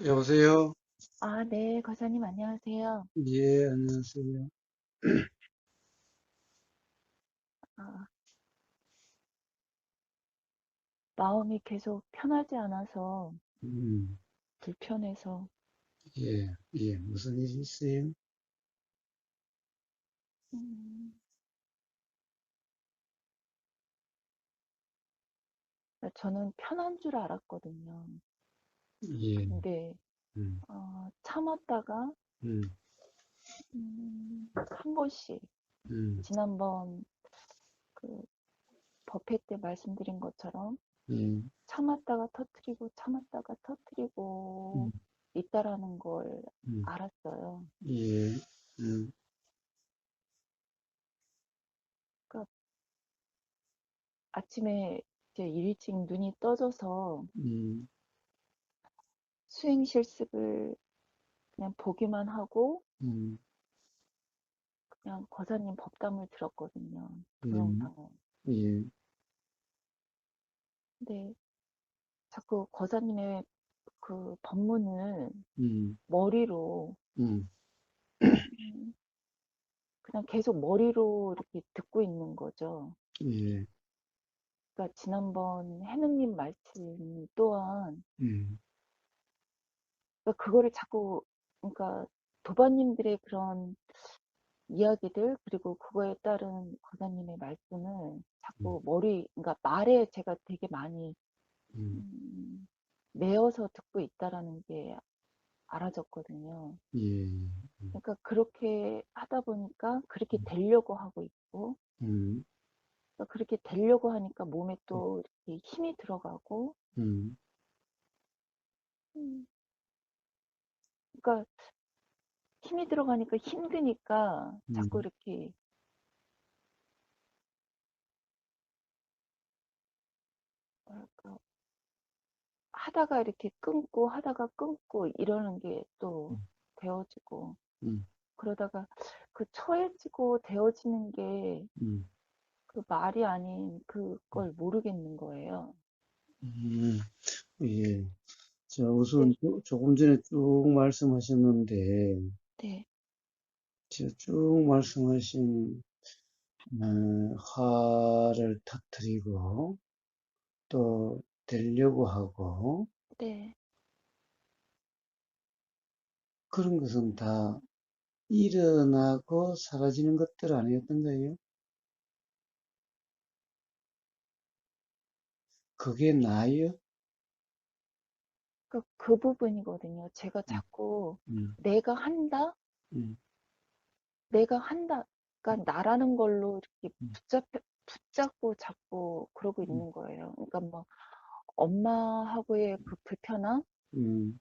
여보세요? 아, 네, 과장님 안녕하세요. 예, 안녕하세요. 아, 마음이 계속 편하지 않아서 음, 불편해서. 예, 무슨 일 있어요? 음, 저는 편한 줄 알았거든요. 예, 근데 음, 참았다가 음, 한 번씩 음, 지난번 그 법회 때 말씀드린 것처럼 예, 참았다가 터트리고 참았다가 터트리고 음, 있다라는 걸 음, 알았어요. 예, 음, 그러니까 아침에 이제 일찍 눈이 떠져서 음, 수행 실습을 그냥 보기만 하고 음, 그냥 거사님 법담을 들었거든요. 음, 동영상을. 예, 근데 자꾸 거사님의 그 법문을 음, 머리로 음, 음, 그냥 계속 머리로 이렇게 듣고 있는 거죠. 예, 그러니까 지난번 해능님 말씀 또한 음, 그러니까 그거를 자꾸 그러니까 도반님들의 그런 이야기들 그리고 그거에 따른 거사님의 말씀을 음, 자꾸 그러니까 말에 제가 되게 많이 음, 음, 매어서 듣고 있다라는 게 알아졌거든요. 예, 그러니까 그렇게 하다 보니까 그렇게 음, 되려고 하고 있고, 음, 그러니까 그렇게 되려고 하니까 몸에 또 이렇게 힘이 들어가고, 음, 음, 그러니까 힘이 들어가니까 힘드니까 자꾸 음, 이렇게 뭐랄까 하다가 이렇게 끊고 하다가 끊고 이러는 게 또 되어지고 음, 그러다가 그 처해지고 되어지는 게 음, 그 말이 아닌 그걸 모르겠는 거예요. 음, 예. 자, 네, 우선 조금 전에 쭉 말씀하셨는데, 네, 쭉 말씀하신 화를 터뜨리고 또 되려고 하고 네. 그런 것은 다 일어나고 사라지는 것들 아니었던가요? 그게 나요? 그 부분이거든요. 제가 음, 자꾸 음, 내가 한다? 음, 내가 한다. 그러니까 나라는 걸로 이렇게 음, 붙잡고 자꾸 그러고 음, 있는 거예요. 그러니까 뭐 엄마하고의 그 불편함, 음,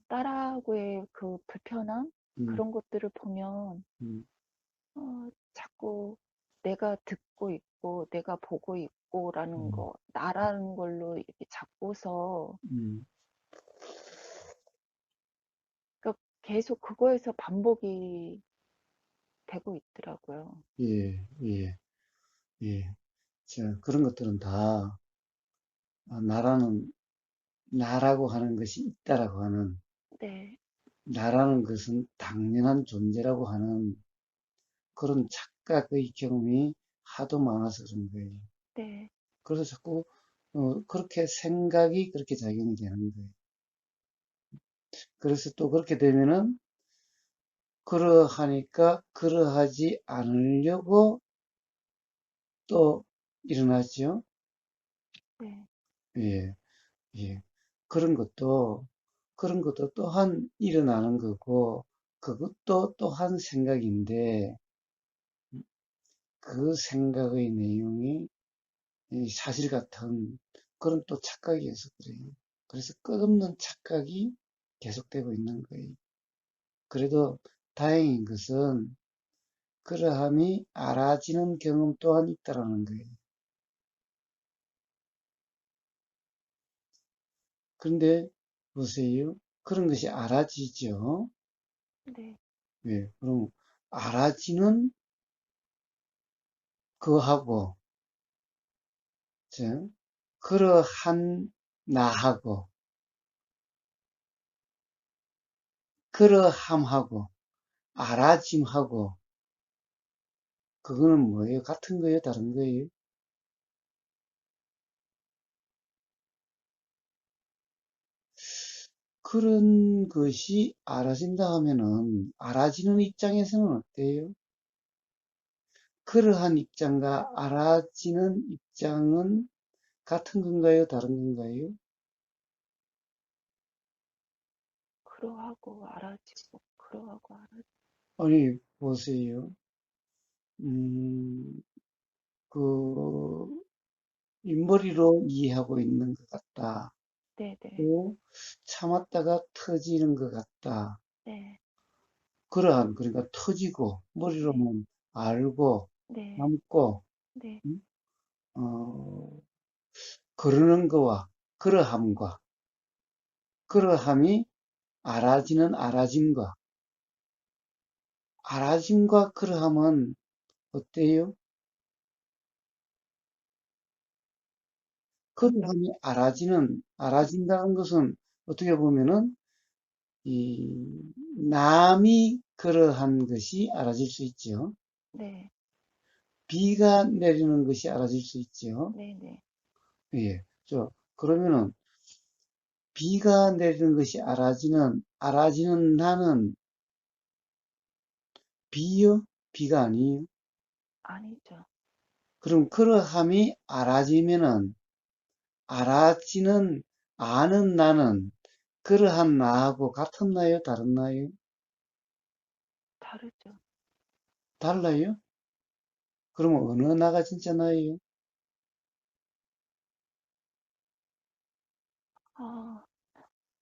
딸하고의 그 불편함, 음, 그런 것들을 보면 음, 자꾸 내가 듣고 있고, 내가 보고 있고라는 음, 거, 나라는 걸로 이렇게 잡고서, 음. 그러니까 계속 그거에서 반복이 되고 있더라고요. 예, 예, 예. 자, 그런 것들은 다 나라는 나라고 하는 것이 있다라고 하는 네, 나라는 것은 당연한 존재라고 하는 그런 착각의 경험이 하도 많아서 그런 거예요. 네, 그래서 자꾸 그렇게 생각이 그렇게 작용이 되는 거예요. 그래서 또 그렇게 되면은 그러하니까 그러하지 않으려고 또 일어나죠. 네, 예, 예. 그런 것도 그런 것도 또한 일어나는 거고 그것도 또한 생각인데 그 생각의 내용이 이 사실 같은 그런 또 착각이어서 그래요. 그래서 끝없는 착각이 계속되고 있는 거예요. 그래도 다행인 것은 그러함이 알아지는 경험 또한 있다라는 거예요. 그런데 보세요. 그런 것이 알아지죠. 네, 네, 그럼 알아지는 그하고 그러한 나하고 그러함하고 알아짐하고 그거는 뭐예요? 같은 거예요? 다른 거예요? 그런 것이 알아진다 하면은 알아지는 입장에서는 어때요? 그러한 입장과 알아지는 입장은 같은 건가요? 다른 건가요? 그러하고 알아지고, 그러하고 알아지고. 아니, 보세요. 음, 그, 인머리로 이해하고 있는 것 같다. 네네. 또, 참았다가 터지는 것 같다. 네. 그러한, 그러니까 터지고, 네. 머리로는 알고, 네. 참고, 네. 음? 어, 그러는 거와, 그러함과, 그러함이 알아지는 알아짐과, 알아짐과 그러함은 어때요? 그러함이 알아진다는 것은 어떻게 보면은, 이, 남이 그러한 것이 알아질 수 있죠. 네. 비가 내리는 것이 알아질 수 있죠. 네네. 예. 그러면은, 비가 내리는 것이 알아지는 나는 비요? 비가 아니에요. 아니죠. 그럼 그러함이 알아지면은, 알아지는, 아는 나는 그러한 나하고 같은 나요? 다른 나요? 다르죠. 달라요? 그러면 어느 나가 진짜 나예요?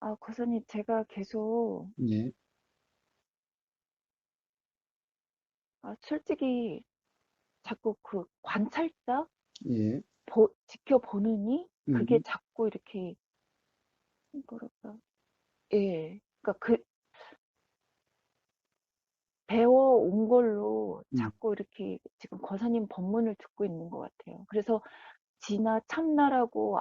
아, 고사님, 제가 계속, 예, 솔직히 자꾸 그 관찰자? 예, 지켜보느니? 그게 음, 자꾸 이렇게, 뭐랄까, 예. 그러니까 그, 배워온 걸로 음, 자꾸 이렇게 지금 거사님 법문을 듣고 있는 것 같아요. 그래서 지나 참나라고,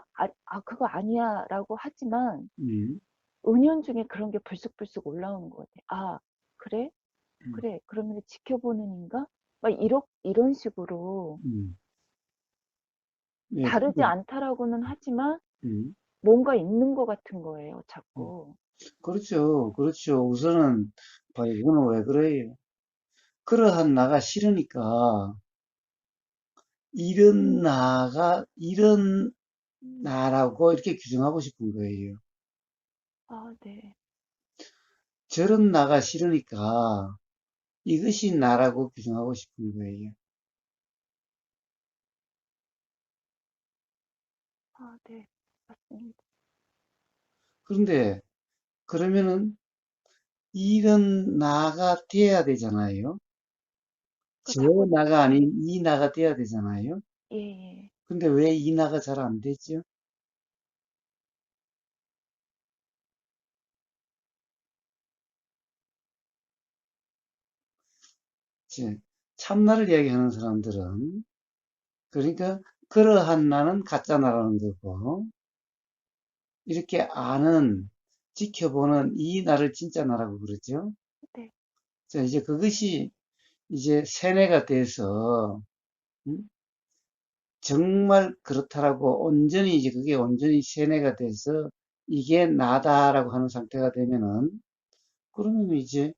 그거 아니야 라고 하지만, 음, 은연중에 그런 게 불쑥불쑥 올라오는 것 같아요. 그래? 음, 그래. 그러면 지켜보는 인가? 막 이런 식으로 음. 예, 다르지 근데, 않다라고는 하지만 음, 뭔가 있는 것 같은 거예요, 음. 자꾸. 그렇죠, 그렇죠. 우선은, 봐, 이거는 왜 그래요? 그러한 나가 싫으니까, 이런 나라고 이렇게 규정하고 싶은 거예요. 네. 저런 나가 싫으니까, 이것이 나라고 규정하고 싶은 거예요. 네. 맞습니다. 그런데, 그러면은, 이런 나가 돼야 되잖아요. 그 저 자꾸, 나가 아닌 이 나가 돼야 되잖아요. 예, 예. 근데 왜 이 나가 잘 안 되죠? 이제 참나를 이야기하는 사람들은, 그러니까, 그러한 나는 가짜 나라는 거고, 이렇게 지켜보는 이 나를 진짜 나라고 그러죠. 네. 자, 이제 그것이 이제 세뇌가 돼서, 음? 정말 그렇다라고 이제 그게 온전히 세뇌가 돼서 이게 나다라고 하는 상태가 되면은, 그러면 이제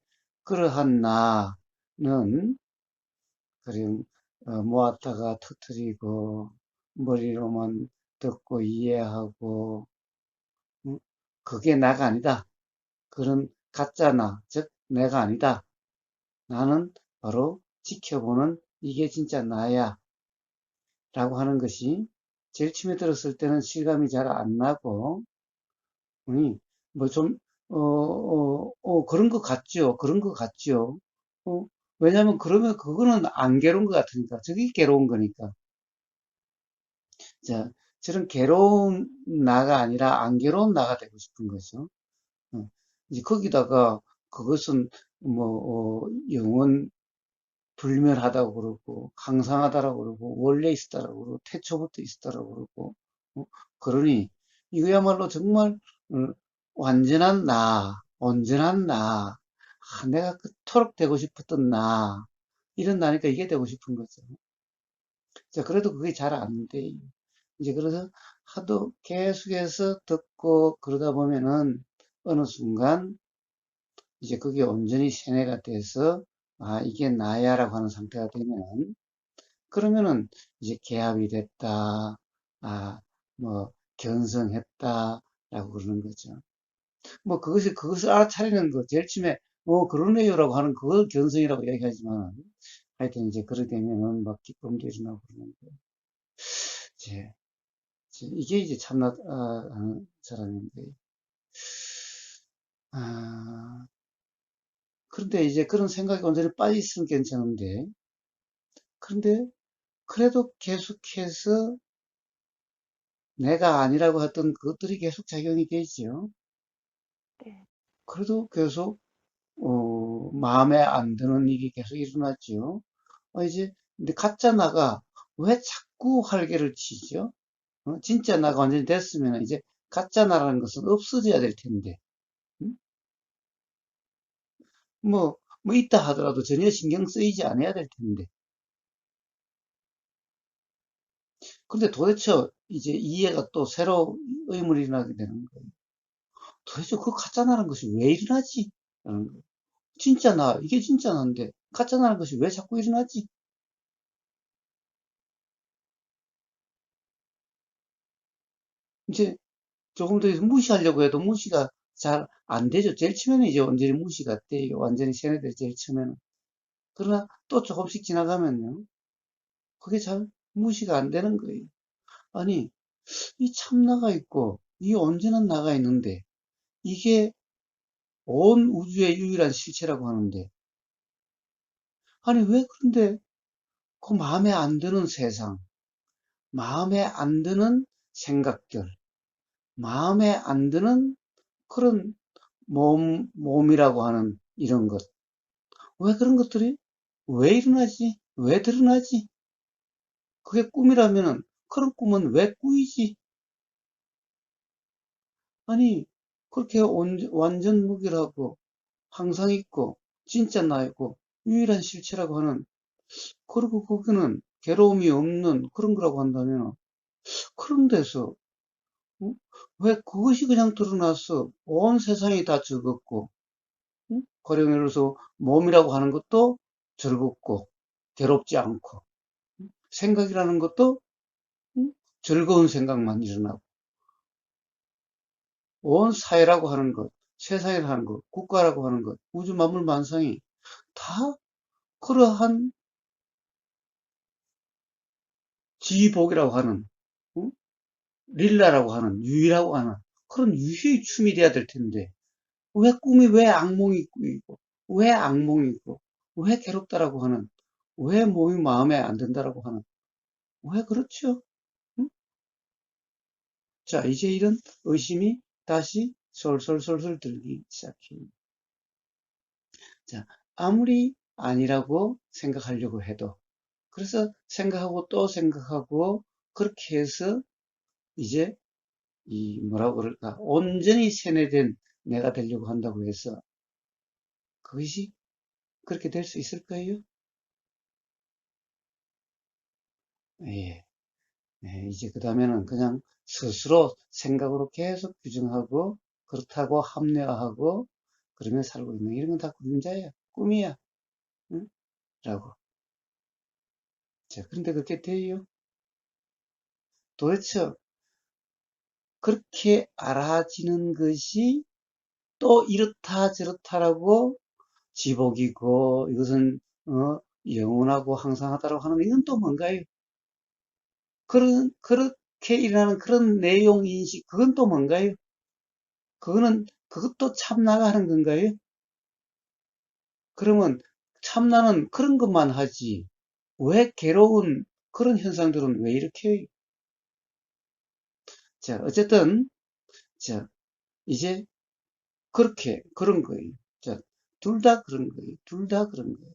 그러한 나는 그냥 모았다가 터뜨리고 머리로만 듣고 이해하고 그게 나가 아니다. 그런 가짜 나, 즉 내가 아니다. 나는 바로 지켜보는 이게 진짜 나야 라고 하는 것이 제일 처음에 들었을 때는 실감이 잘 안 나고 뭐 좀, 그런 것 같죠. 그런 것 같죠. 어, 왜냐면 그러면 그거는 안 괴로운 것 같으니까. 저게 괴로운 거니까. 자, 저런 괴로운 나가 아니라 안 괴로운 나가 되고 싶은 거죠. 어, 이제 거기다가 그것은 영원 불멸하다고 그러고, 항상하다라고 그러고, 원래 있었다라고 그러고, 태초부터 있었다라고 그러고, 어, 그러니 이거야말로 정말 어, 완전한 나, 온전한 나, 내가 그토록 되고 싶었던 나, 이런 나니까 이게 되고 싶은 거죠. 자, 그래도 그게 잘 안 돼. 이제 그래서 하도 계속해서 듣고 그러다 보면은 어느 순간 이제 그게 온전히 세뇌가 돼서 아, 이게 나야라고 하는 상태가 되면 그러면은 이제 개합이 됐다. 아, 뭐 견성했다라고 그러는 거죠. 뭐 그것을 알아차리는 거 제일 처음에 뭐 그러네요라고 하는 그걸 견성이라고 얘기하지만 하여튼 이제 그러게 되면은 막 기쁨도 일어나고 그러는 거예요. 이제 이게 이제 참나 하는 사람인데 아, 그런데 이제 그런 생각이 완전히 빠져 있으면 괜찮은데 그런데 그래도 계속해서 내가 아니라고 했던 그것들이 계속 작용이 되죠. 네. 그래도 계속 마음에 안 드는 일이 계속 일어났죠. 이제 근데 가짜 나가 왜 자꾸 활개를 치죠? 진짜 나가 완전히 됐으면 이제 가짜 나라는 것은 없어져야 될 텐데, 음? 뭐 있다 하더라도 전혀 신경 쓰이지 않아야 될 텐데. 근데 도대체 이제 이해가 또 새로 의문이 일어나게 되는 거예요. 도대체 그 가짜 나라는 것이 왜 일어나지? 라는 거예요. 진짜 나, 이게 진짜 나인데 가짜 나라는 것이 왜 자꾸 일어나지? 이제 조금 더 무시하려고 해도 무시가 잘 안 되죠. 제일 처음에는 이제 완전히 무시가 돼요. 완전히 세뇌들 제일 처음에는. 그러나 또 조금씩 지나가면요. 그게 잘 무시가 안 되는 거예요. 아니, 이 참나가 있고, 이 온전한 나가 있는데, 이게 온 우주의 유일한 실체라고 하는데, 아니, 왜 그런데 그 마음에 안 드는 세상, 마음에 안 드는 생각들, 마음에 안 드는 그런 몸이라고 하는 이런 것. 왜 그런 것들이 왜 일어나지? 왜 드러나지? 그게 꿈이라면은 그런 꿈은 왜 꾸이지? 아니, 그렇게 완전 무결하고 항상 있고 진짜 나 있고 유일한 실체라고 하는 그리고 거기는 괴로움이 없는 그런 거라고 한다면 그런 데서 어? 왜 그것이 그냥 드러나서 온 세상이 다 즐겁고 가령 예를 들어서 몸이라고 하는 것도 즐겁고 괴롭지 않고 생각이라는 것도 음, 즐거운 생각만 일어나고 온 사회라고 하는 것, 세상이라고 하는 것, 국가라고 하는 것, 우주 만물 만상이 다 그러한 지복이라고 하는 어? 릴라라고 하는 유의라고 하는 그런 유희의 춤이 돼야 될 텐데 왜 꿈이 왜 악몽이 꾸이고 왜 악몽이고 왜 괴롭다라고 하는 왜 몸이 마음에 안 든다라고 하는 왜 그렇죠? 응? 자 이제 이런 의심이 다시 솔솔솔솔 들기 시작해요. 자 아무리 아니라고 생각하려고 해도 그래서 생각하고 또 생각하고 그렇게 해서 이제 이 뭐라고 그럴까 온전히 세뇌된 내가 되려고 한다고 해서 그것이 그렇게 될 수 있을 거예요? 예. 예, 이제 그 다음에는 그냥 스스로 생각으로 계속 규정하고 그렇다고 합리화하고 그러면 살고 있는 이런 건 다 그림자야 꿈이야 응? 라고 자 그런데 그렇게 돼요? 도대체 그렇게 알아지는 것이 또 이렇다 저렇다라고 지복이고 이것은 영원하고 항상하다라고 하는 이건 또 뭔가요? 그렇게 일어나는 그런 내용 인식 그건 또 뭔가요? 그것도 참나가 하는 건가요? 그러면 참나는 그런 것만 하지 왜 괴로운 그런 현상들은 왜 이렇게 해요? 자 어쨌든 자 이제 그렇게 그런 거예요. 자 둘 다 그런 거예요. 둘 다 그런 거예요.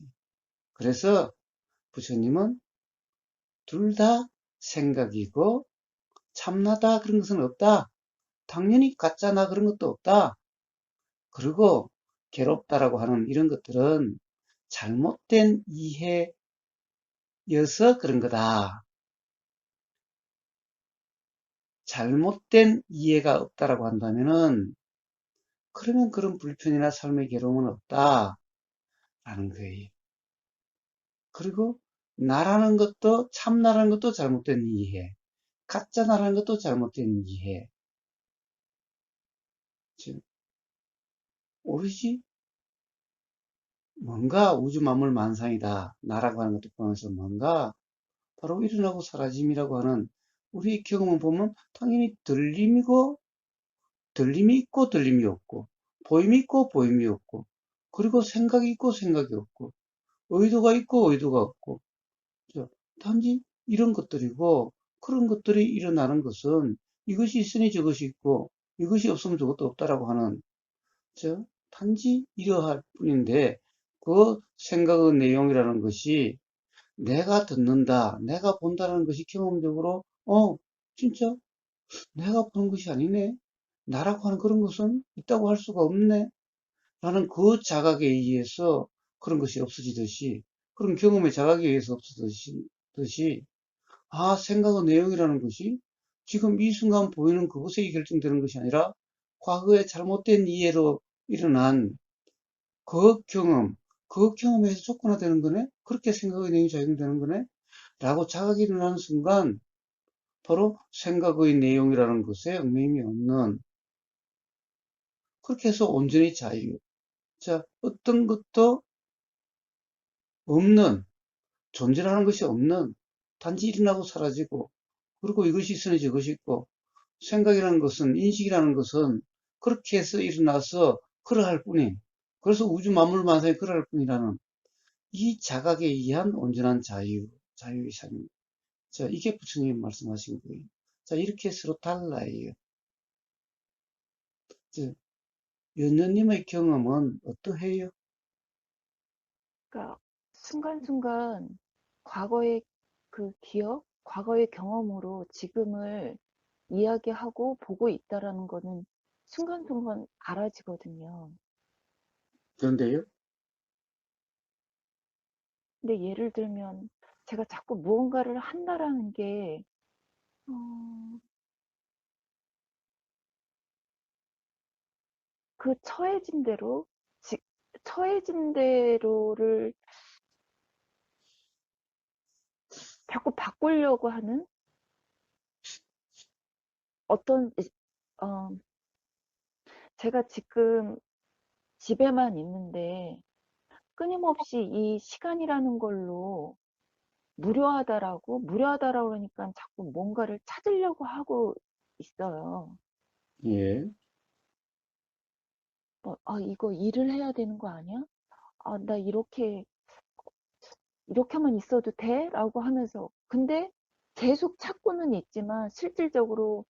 그래서 부처님은 둘 다 생각이고 참나다 그런 것은 없다. 당연히 가짜나 그런 것도 없다. 그리고 괴롭다라고 하는 이런 것들은 잘못된 이해여서 그런 거다. 잘못된 이해가 없다라고 한다면은 그러면 그런 불편이나 삶의 괴로움은 없다라는 거예요. 그리고 나라는 것도 참나라는 것도 잘못된 이해, 가짜나라는 것도 잘못된 이해. 즉 오롯이 뭔가 우주 만물 만상이다. 나라고 하는 것도 포함해서 뭔가 바로 일어나고 사라짐이라고 하는 우리의 경험을 보면 당연히 들림이 있고 들림이 없고, 보임이 있고 보임이 없고, 그리고 생각이 있고 생각이 없고, 의도가 있고 의도가 없고, 단지 이런 것들이고, 그런 것들이 일어나는 것은 이것이 있으니 저것이 있고, 이것이 없으면 저것도 없다라고 하는, 단지 이러할 뿐인데, 그 생각의 내용이라는 것이 내가 듣는다, 내가 본다는 것이 경험적으로, 진짜 내가 보는 것이 아니네. 나라고 하는 그런 것은 있다고 할 수가 없네. 라는 그 자각에 의해서 그런 것이 없어지듯이, 그런 경험의 자각에 의해서 없어지듯이, 생각의 내용이라는 것이 지금 이 순간 보이는 그것에 결정되는 것이 아니라 과거의 잘못된 이해로 일어난 그 경험, 그 경험에서 조건화되는 거네? 그렇게 생각의 내용이 작용되는 거네? 라고 자각이 일어나는 순간 바로 생각의 내용이라는 것에 얽매임이 없는, 그렇게 해서 온전히 자유. 자, 어떤 것도 없는, 존재라는 것이 없는, 단지 일어나고 사라지고, 그리고 이것이 있으니 저것이 있고, 생각이라는 것은, 인식이라는 것은 그렇게 해서 일어나서 그러할 뿐임. 그래서 우주 만물 만상이 그러할 뿐이라는 이 자각에 의한 온전한 자유의 삶. 자, 이게 부처님 말씀하신 거예요. 자, 이렇게 서로 달라요. 자, 연녀님의 경험은 어떠해요? 그러니까 순간순간 과거의 그 기억, 과거의 경험으로 지금을 이야기하고 보고 있다라는 거는 순간순간 알아지거든요. 그런데요? 근데 예를 들면 제가 자꾸 무언가를 한다라는 게 어, 그 처해진 대로 지, 처해진 대로를 자꾸 바꾸려고 하는 어떤 어, 제가 지금 집에만 있는데 끊임없이 이 시간이라는 걸로 무료하다라고 그러니까 자꾸 뭔가를 찾으려고 하고 있어요. 예, 뭐, 이거 일을 해야 되는 거 아니야? 나 이렇게만 있어도 돼? 라고 하면서. 근데 계속 찾고는 있지만 실질적으로,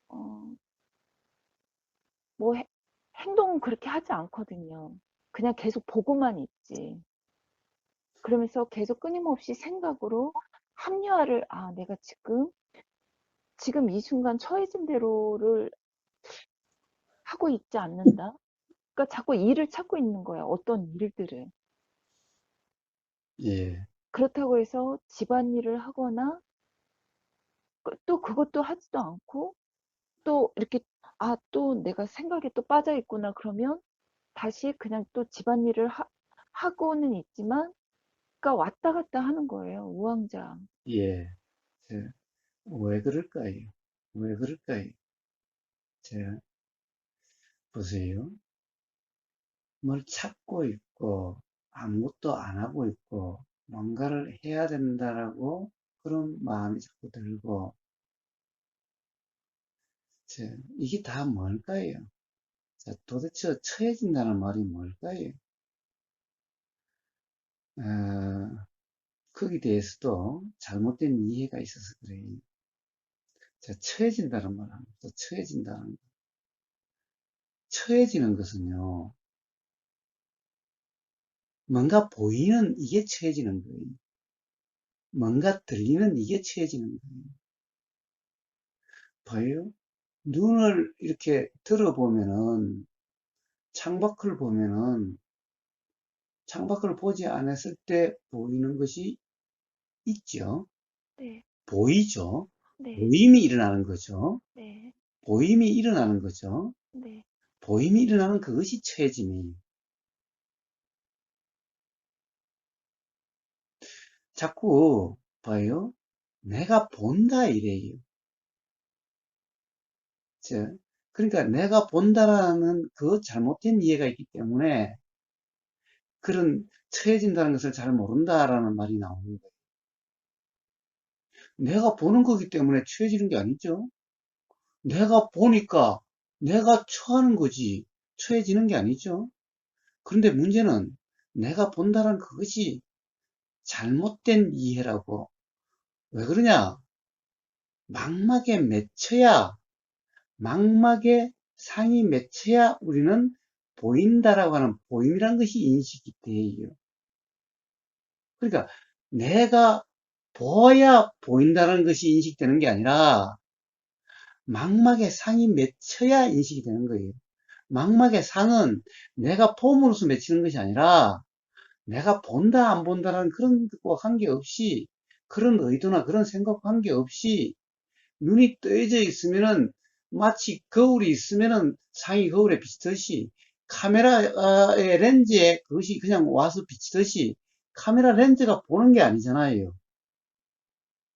어, 뭐, 행동은 그렇게 하지 않거든요. 그냥 계속 보고만 있지. 그러면서 계속 끊임없이 생각으로 합리화를, 내가 지금 이 순간 처해진 대로를 하고 있지 않는다? 그러니까 자꾸 일을 찾고 있는 거야. 어떤 일들을. 예, 그렇다고 해서 집안일을 하거나 또 그것도 하지도 않고 또 이렇게 또 내가 생각에 또 빠져 있구나 그러면 다시 그냥 또 집안일을 하고는 있지만 그러니까 왔다 갔다 하는 거예요. 우왕좌왕. 예. 자, 왜 그럴까요? 왜 그럴까요? 자, 보세요. 뭘 찾고 있고, 아무것도 안 하고 있고, 뭔가를 해야 된다라고 그런 마음이 자꾸 들고, 자, 이게 다 뭘까요? 자, 도대체 처해진다는 말이 뭘까요? 어, 거기에 대해서도 잘못된 이해가 있어서 그래요. 자, 처해진다는 말 합니다. 처해진다는, 처해지는 것은요, 뭔가 보이는 이게 처해지는 거예요. 뭔가 들리는 이게 처해지는 거예요. 봐요. 눈을 이렇게 들어보면은 창밖을 보면은 창밖을 보지 않았을 때 보이는 것이 있죠. 네. 보이죠. 네. 보임이 일어나는 거죠. 네. 보임이 일어나는 거죠. 네. 보임이 일어나는 그것이 처해짐이에요. 자꾸 봐요. 내가 본다 이래요. 그러니까 내가 본다라는 그 잘못된 이해가 있기 때문에 그런 처해진다는 것을 잘 모른다라는 말이 나오는 거예요. 내가 보는 거기 때문에 처해지는 게 아니죠. 내가 보니까 내가 처하는 거지 처해지는 게 아니죠. 그런데 문제는 내가 본다는 그것이 잘못된 이해라고. 왜 그러냐? 망막에 맺혀야 망막에 상이 맺혀야 우리는 보인다라고 하는 보임이라는 것이 인식이 돼요. 그러니까 내가 보아야 보인다는 것이 인식되는 게 아니라 망막에 상이 맺혀야 인식이 되는 거예요. 망막의 상은 내가 봄으로써 맺히는 것이 아니라 내가 본다 안 본다라는 그런 것과 관계없이 그런 의도나 그런 생각과 관계없이 눈이 떠져 있으면은 마치 거울이 있으면은 상이 거울에 비치듯이 카메라의 렌즈에 그것이 그냥 와서 비치듯이 카메라 렌즈가 보는 게 아니잖아요.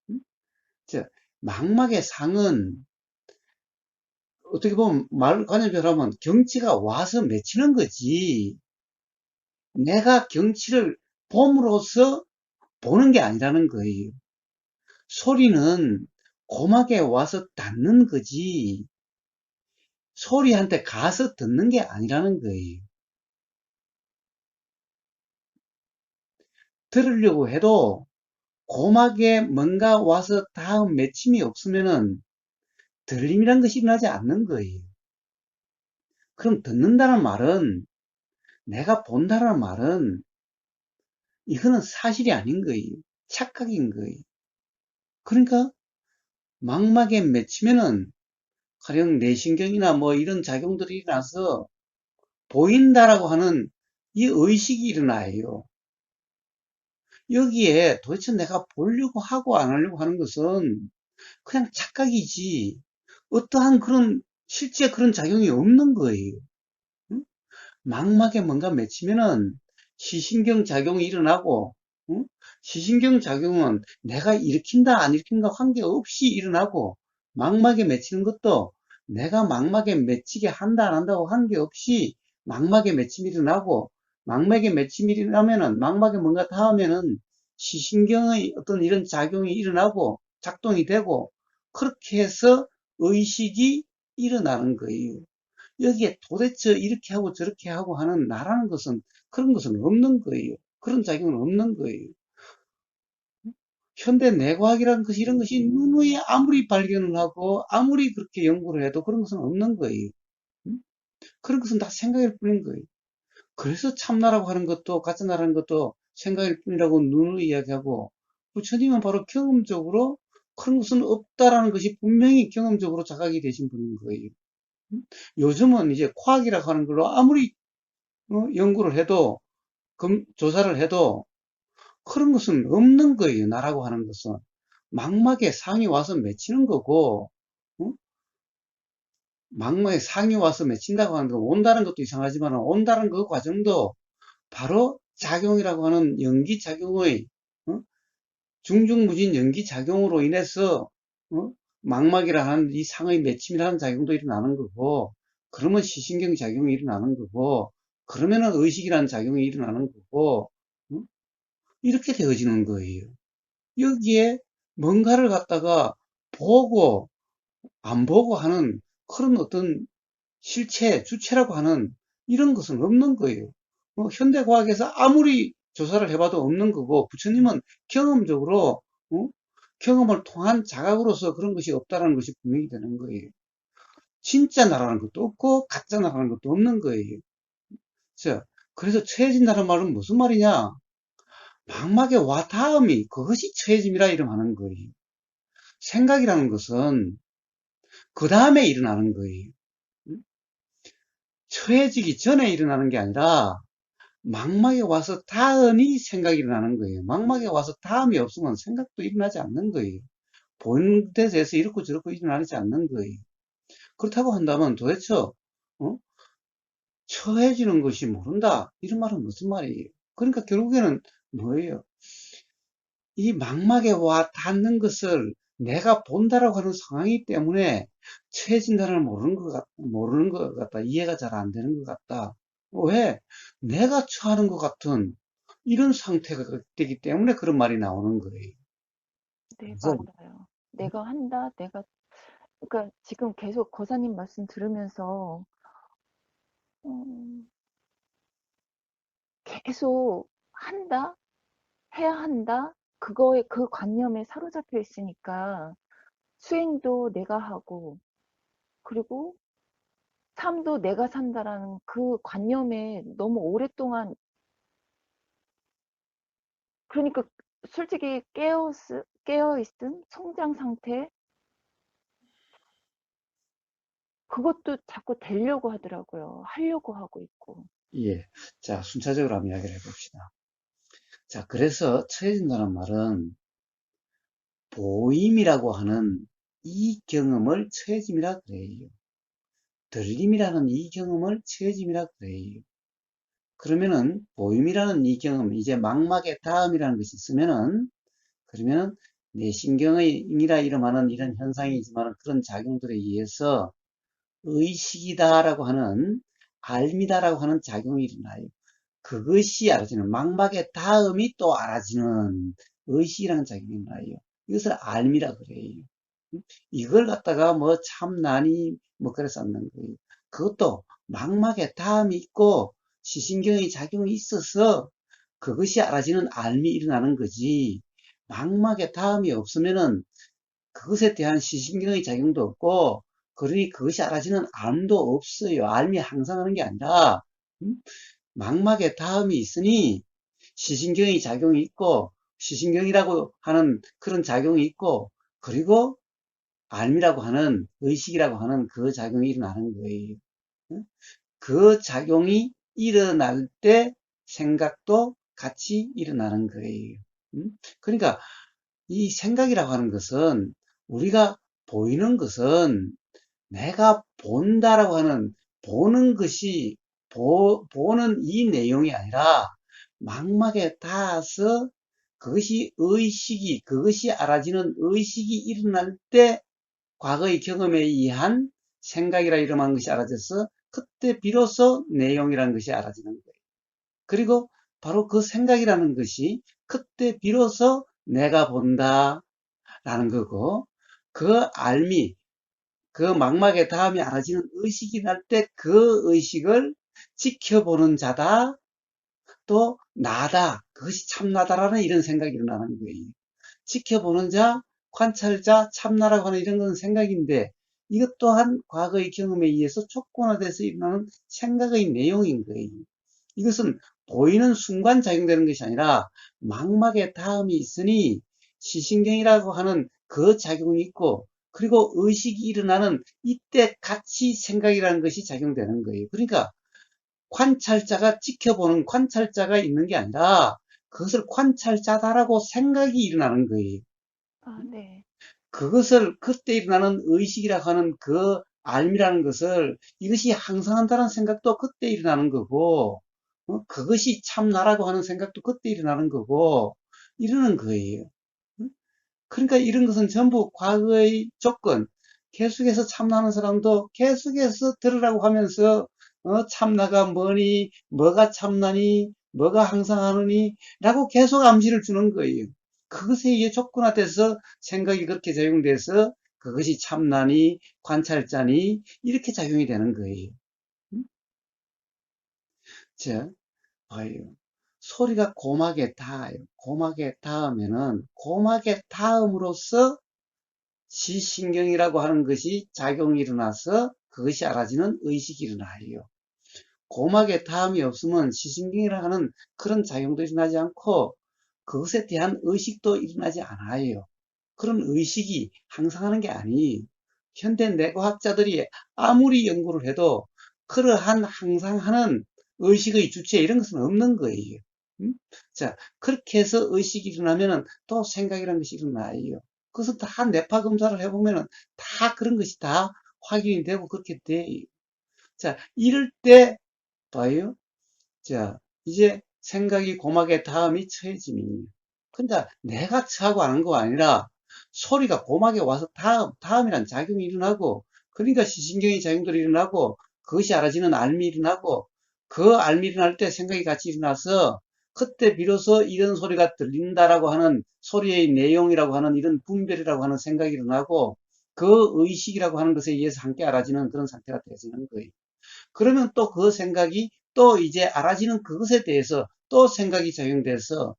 음? 망막의 상은 어떻게 보면 말 관여적으로 하면 경치가 와서 맺히는 거지 내가 경치를 봄으로써 보는 게 아니라는 거예요. 소리는 고막에 와서 닿는 거지 소리한테 가서 듣는 게 아니라는 거예요. 들으려고 해도 고막에 뭔가 와서 닿은 맺힘이 없으면은 들림이란 것이 일어나지 않는 거예요. 그럼 듣는다는 말은 내가 본다는 말은 이거는 사실이 아닌 거예요. 착각인 거예요. 그러니까 망막에 맺히면은 가령 뇌신경이나 뭐 이런 작용들이 일어나서 보인다라고 하는 이 의식이 일어나요. 여기에 도대체 내가 보려고 하고 안 하려고 하는 것은 그냥 착각이지 어떠한 그런 실제 그런 작용이 없는 거예요. 응? 망막에 뭔가 맺히면은 시신경 작용이 일어나고 응? 시신경 작용은 내가 일으킨다 안 일으킨다 관계없이 일어나고 망막에 맺히는 것도 내가 망막에 맺히게 한다 안 한다고 관계없이 망막에 맺힘이 일어나고 망막에 맺힘이 일어나면은 망막에 뭔가 닿으면은 시신경의 어떤 이런 작용이 일어나고 작동이 되고 그렇게 해서 의식이 일어나는 거예요. 여기에 도대체 이렇게 하고 저렇게 하고 하는 나라는 것은 그런 것은 없는 거예요. 그런 작용은 없는 거예요. 현대 뇌과학이라는 것이 이런 것이 누누이 아무리 발견을 하고 아무리 그렇게 연구를 해도 그런 것은 없는 거예요. 그런 것은 다 생각일 뿐인 거예요. 그래서 참나라고 하는 것도 가짜나라는 것도 생각일 뿐이라고 누누이 이야기하고 부처님은 바로 경험적으로 그런 것은 없다라는 것이 분명히 경험적으로 자각이 되신 분인 거예요. 요즘은 이제 과학이라고 하는 걸로 아무리 연구를 해도 조사를 해도 그런 것은 없는 거예요. 나라고 하는 것은 망막에 상이 와서 맺히는 거고 어? 망막에 상이 와서 맺힌다고 하는 건 온다는 것도 이상하지만 온다는 그 과정도 바로 작용이라고 하는 연기작용의 중중무진 연기작용으로 인해서 어? 망막이라 하는 이 상의 맺힘이라는 작용도 일어나는 거고 그러면 시신경 작용이 일어나는 거고 그러면은 의식이라는 작용이 일어나는 거고 이렇게 되어지는 거예요. 여기에 뭔가를 갖다가 보고 안 보고 하는 그런 어떤 실체, 주체라고 하는 이런 것은 없는 거예요. 현대과학에서 아무리 조사를 해봐도 없는 거고 부처님은 경험적으로 경험을 통한 자각으로서 그런 것이 없다는 것이 분명히 되는 거예요. 진짜 나라는 것도 없고 가짜 나라는 것도 없는 거예요. 그래서 처해진다는 말은 무슨 말이냐? 망막에 와 닿음이 그것이 처해짐이라 이름하는 거예요. 생각이라는 것은 그 다음에 일어나는 거예요. 처해지기 전에 일어나는 게 아니라 망막에 와서 다음이 생각이 일어나는 거예요. 망막에 와서 다음이 없으면 생각도 일어나지 않는 거예요. 보이는 데서 이렇고 저렇고 일어나지 않는 거예요. 그렇다고 한다면 도대체 처해지는 것이 모른다 이런 말은 무슨 말이에요? 그러니까 결국에는 뭐예요? 이 망막에 와 닿는 것을 내가 본다라고 하는 상황이기 때문에 처해진다는 모르는 것 같다. 이해가 잘 안 되는 것 같다. 왜? 내가 처하는 것 같은 이런 상태가 되기 때문에 그런 말이 나오는 거예요. 네, 그래서 맞아요. 내가 한다, 그러니까 지금 계속 거사님 말씀 들으면서, 음, 계속 한다? 해야 한다? 그거에, 그 관념에 사로잡혀 있으니까 수행도 내가 하고, 그리고 삶도 내가 산다라는 그 관념에 너무 오랫동안, 그러니까 솔직히 깨어있음, 성장 상태, 그것도 자꾸 되려고 하더라고요. 하려고 하고 있고. 예. 자, 순차적으로 한번 이야기를 해봅시다. 자, 그래서 처해진다는 말은 보임이라고 하는 이 경험을 처해짐이라 그래요. 들림이라는 이 경험을 처해짐이라 그래요. 그러면은 보임이라는 이 경험, 이제 망막의 다음이라는 것이 있으면은 그러면은 뇌신경의이라 이름하는 이런 현상이지만 그런 작용들에 의해서 의식이다라고 하는 알미다라고 하는 작용이 일어나요. 그것이 알아지는 망막의 다음이 또 알아지는 의식이라는 작용이 일어나요. 이것을 알미라 그래요. 이걸 갖다가 뭐 참나니 뭐 그래서 얻는 거예요. 그것도 망막에 담이 있고 시신경의 작용이 있어서 그것이 알아지는 알미 일어나는 거지. 망막에 담이 없으면은 그것에 대한 시신경의 작용도 없고 그러니 그것이 알아지는 암도 없어요. 알미 항상 하는 게 아니라 망막에 담이 있으니 시신경의 작용이 있고 시신경이라고 하는 그런 작용이 있고 그리고 알미라고 하는 의식이라고 하는 그 작용이 일어나는 거예요. 그 작용이 일어날 때 생각도 같이 일어나는 거예요. 그러니까 이 생각이라고 하는 것은 우리가 보이는 것은 내가 본다라고 하는 보는 것이 보는 이 내용이 아니라 망막에 닿아서 그것이 알아지는 의식이 일어날 때 과거의 경험에 의한 생각이라 이름한 것이 알아져서 그때 비로소 내용이라는 것이 알아지는 거예요. 그리고 바로 그 생각이라는 것이 그때 비로소 내가 본다라는 거고 그 알미, 그 망막에 닿음이 알아지는 의식이 날 때 그 의식을 지켜보는 자다 또 나다 그것이 참나다라는 이런 생각이 일어나는 거예요. 지켜보는 자, 관찰자, 참나라고 하는 이런 건 생각인데 이것 또한 과거의 경험에 의해서 촉구화돼서 일어나는 생각의 내용인 거예요. 이것은 보이는 순간 작용되는 것이 아니라 망막에 닿음이 있으니 시신경이라고 하는 그 작용이 있고 그리고 의식이 일어나는 이때 같이 생각이라는 것이 작용되는 거예요. 그러니까 관찰자가 지켜보는 관찰자가 있는 게 아니라 그것을 관찰자다라고 생각이 일어나는 거예요. 아, 네. 그것을 그때 일어나는 의식이라고 하는 그 알미라는 것을 이것이 항상한다는 생각도 그때 일어나는 거고 그것이 참나라고 하는 생각도 그때 일어나는 거고 이러는 거예요. 그러니까 이런 것은 전부 과거의 조건 계속해서 참나는 사람도 계속해서 들으라고 하면서 참나가 뭐니 뭐가 참나니 뭐가 항상 하느니 라고 계속 암시를 주는 거예요. 그것에 의해 조건화돼서 생각이 그렇게 작용돼서 그것이 참나니 관찰자니 이렇게 작용이 되는 거예요. 자, 봐요. 소리가 고막에 닿아요. 고막에 닿으면은 고막에 닿음으로써 시신경이라고 하는 것이 작용이 일어나서 그것이 알아지는 의식이 일어나요. 고막에 닿음이 없으면 시신경이라 하는 그런 작용도 일어나지 않고 그것에 대한 의식도 일어나지 않아요. 그런 의식이 항상 하는 게 아니에요. 현대 뇌과학자들이 아무리 연구를 해도 그러한 항상 하는 의식의 주체 이런 것은 없는 거예요. 자, 그렇게 해서 의식이 일어나면은 또 생각이라는 것이 일어나요. 그래서 다 뇌파 검사를 해보면은 다 그런 것이 다 확인이 되고 그렇게 돼요. 자, 이럴 때 봐요. 자, 이제 생각이 고막에 다음이 처해짐이에요. 근데 내가 처하고 하는 거 아니라 소리가 고막에 와서 다음이란 작용이 일어나고, 그러니까 시신경의 작용들이 일어나고, 그것이 알아지는 알미 일어나고, 그 알미 일어날 때 생각이 같이 일어나서, 그때 비로소 이런 소리가 들린다라고 하는 소리의 내용이라고 하는 이런 분별이라고 하는 생각이 일어나고, 그 의식이라고 하는 것에 의해서 함께 알아지는 그런 상태가 되어지는 거예요. 그러면 또 그 생각이 또 이제 알아지는 그것에 대해서 또 생각이 작용돼서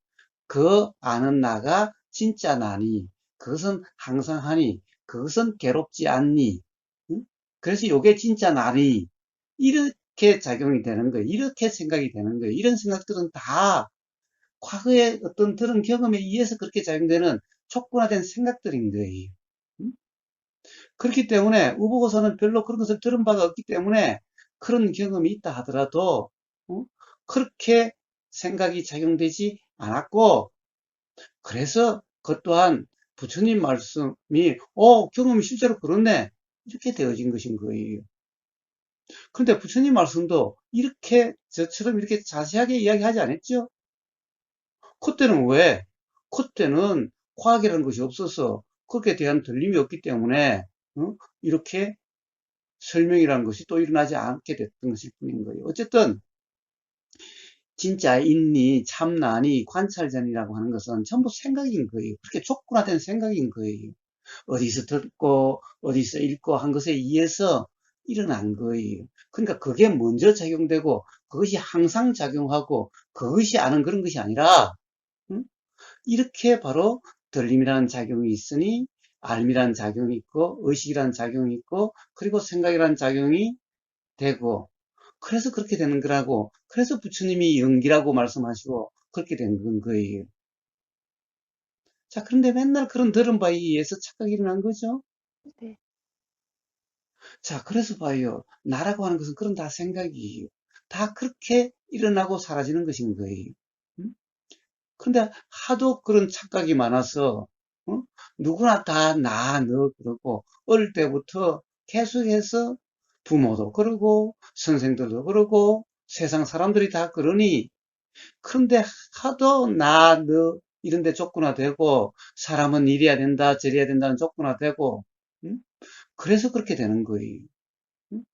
그 아는 나가 진짜 나니, 그것은 항상 하니, 그것은 괴롭지 않니, 응? 그래서 요게 진짜 나니, 이렇게 작용이 되는 거예요. 이렇게 생각이 되는 거예요. 이런 생각들은 다 과거의 어떤 들은 경험에 의해서 그렇게 작용되는 촉구화된 생각들인 거예요. 응? 그렇기 때문에 우보고서는 별로 그런 것을 들은 바가 없기 때문에 그런 경험이 있다 하더라도 어? 그렇게 생각이 작용되지 않았고, 그래서 그것 또한 부처님 말씀이 경험이 실제로 그렇네 이렇게 되어진 것인 거예요. 그런데 부처님 말씀도 이렇게 저처럼 이렇게 자세하게 이야기하지 않았죠. 그때는 왜? 그때는 과학이라는 것이 없어서 그렇게 대한 들림이 없기 때문에 이렇게 설명이라는 것이 또 일어나지 않게 됐던 것일 뿐인 거예요. 어쨌든 진짜 인리, 참나니, 관찰전이라고 하는 것은 전부 생각인 거예요. 그렇게 촉구화된 생각인 거예요. 어디서 듣고 어디서 읽고 한 것에 의해서 일어난 거예요. 그러니까 그게 먼저 작용되고 그것이 항상 작용하고 그것이 아는 그런 것이 아니라 이렇게 바로 들림이라는 작용이 있으니 알미라는 작용이 있고 의식이라는 작용이 있고 그리고 생각이라는 작용이 되고, 그래서 그렇게 되는 거라고. 그래서 부처님이 연기라고 말씀하시고 그렇게 된 거예요. 자, 그런데 맨날 그런 들은 바에 의해서 착각이 일어난 거죠. 네. 자, 그래서 봐요. 나라고 하는 것은 그런 다 생각이에요. 다 그렇게 일어나고 사라지는 것인 거예요. 음? 그런데 하도 그런 착각이 많아서 어? 누구나 다 나, 너 그러고 어릴 때부터 계속해서 부모도 그러고 선생들도 그러고 세상 사람들이 다 그러니, 그런데 하도 나, 너 이런 데 쫓겨나되고 사람은 이래야 된다 저래야 된다는 쫓겨나되고 그래서 그렇게 되는 거예요. 응?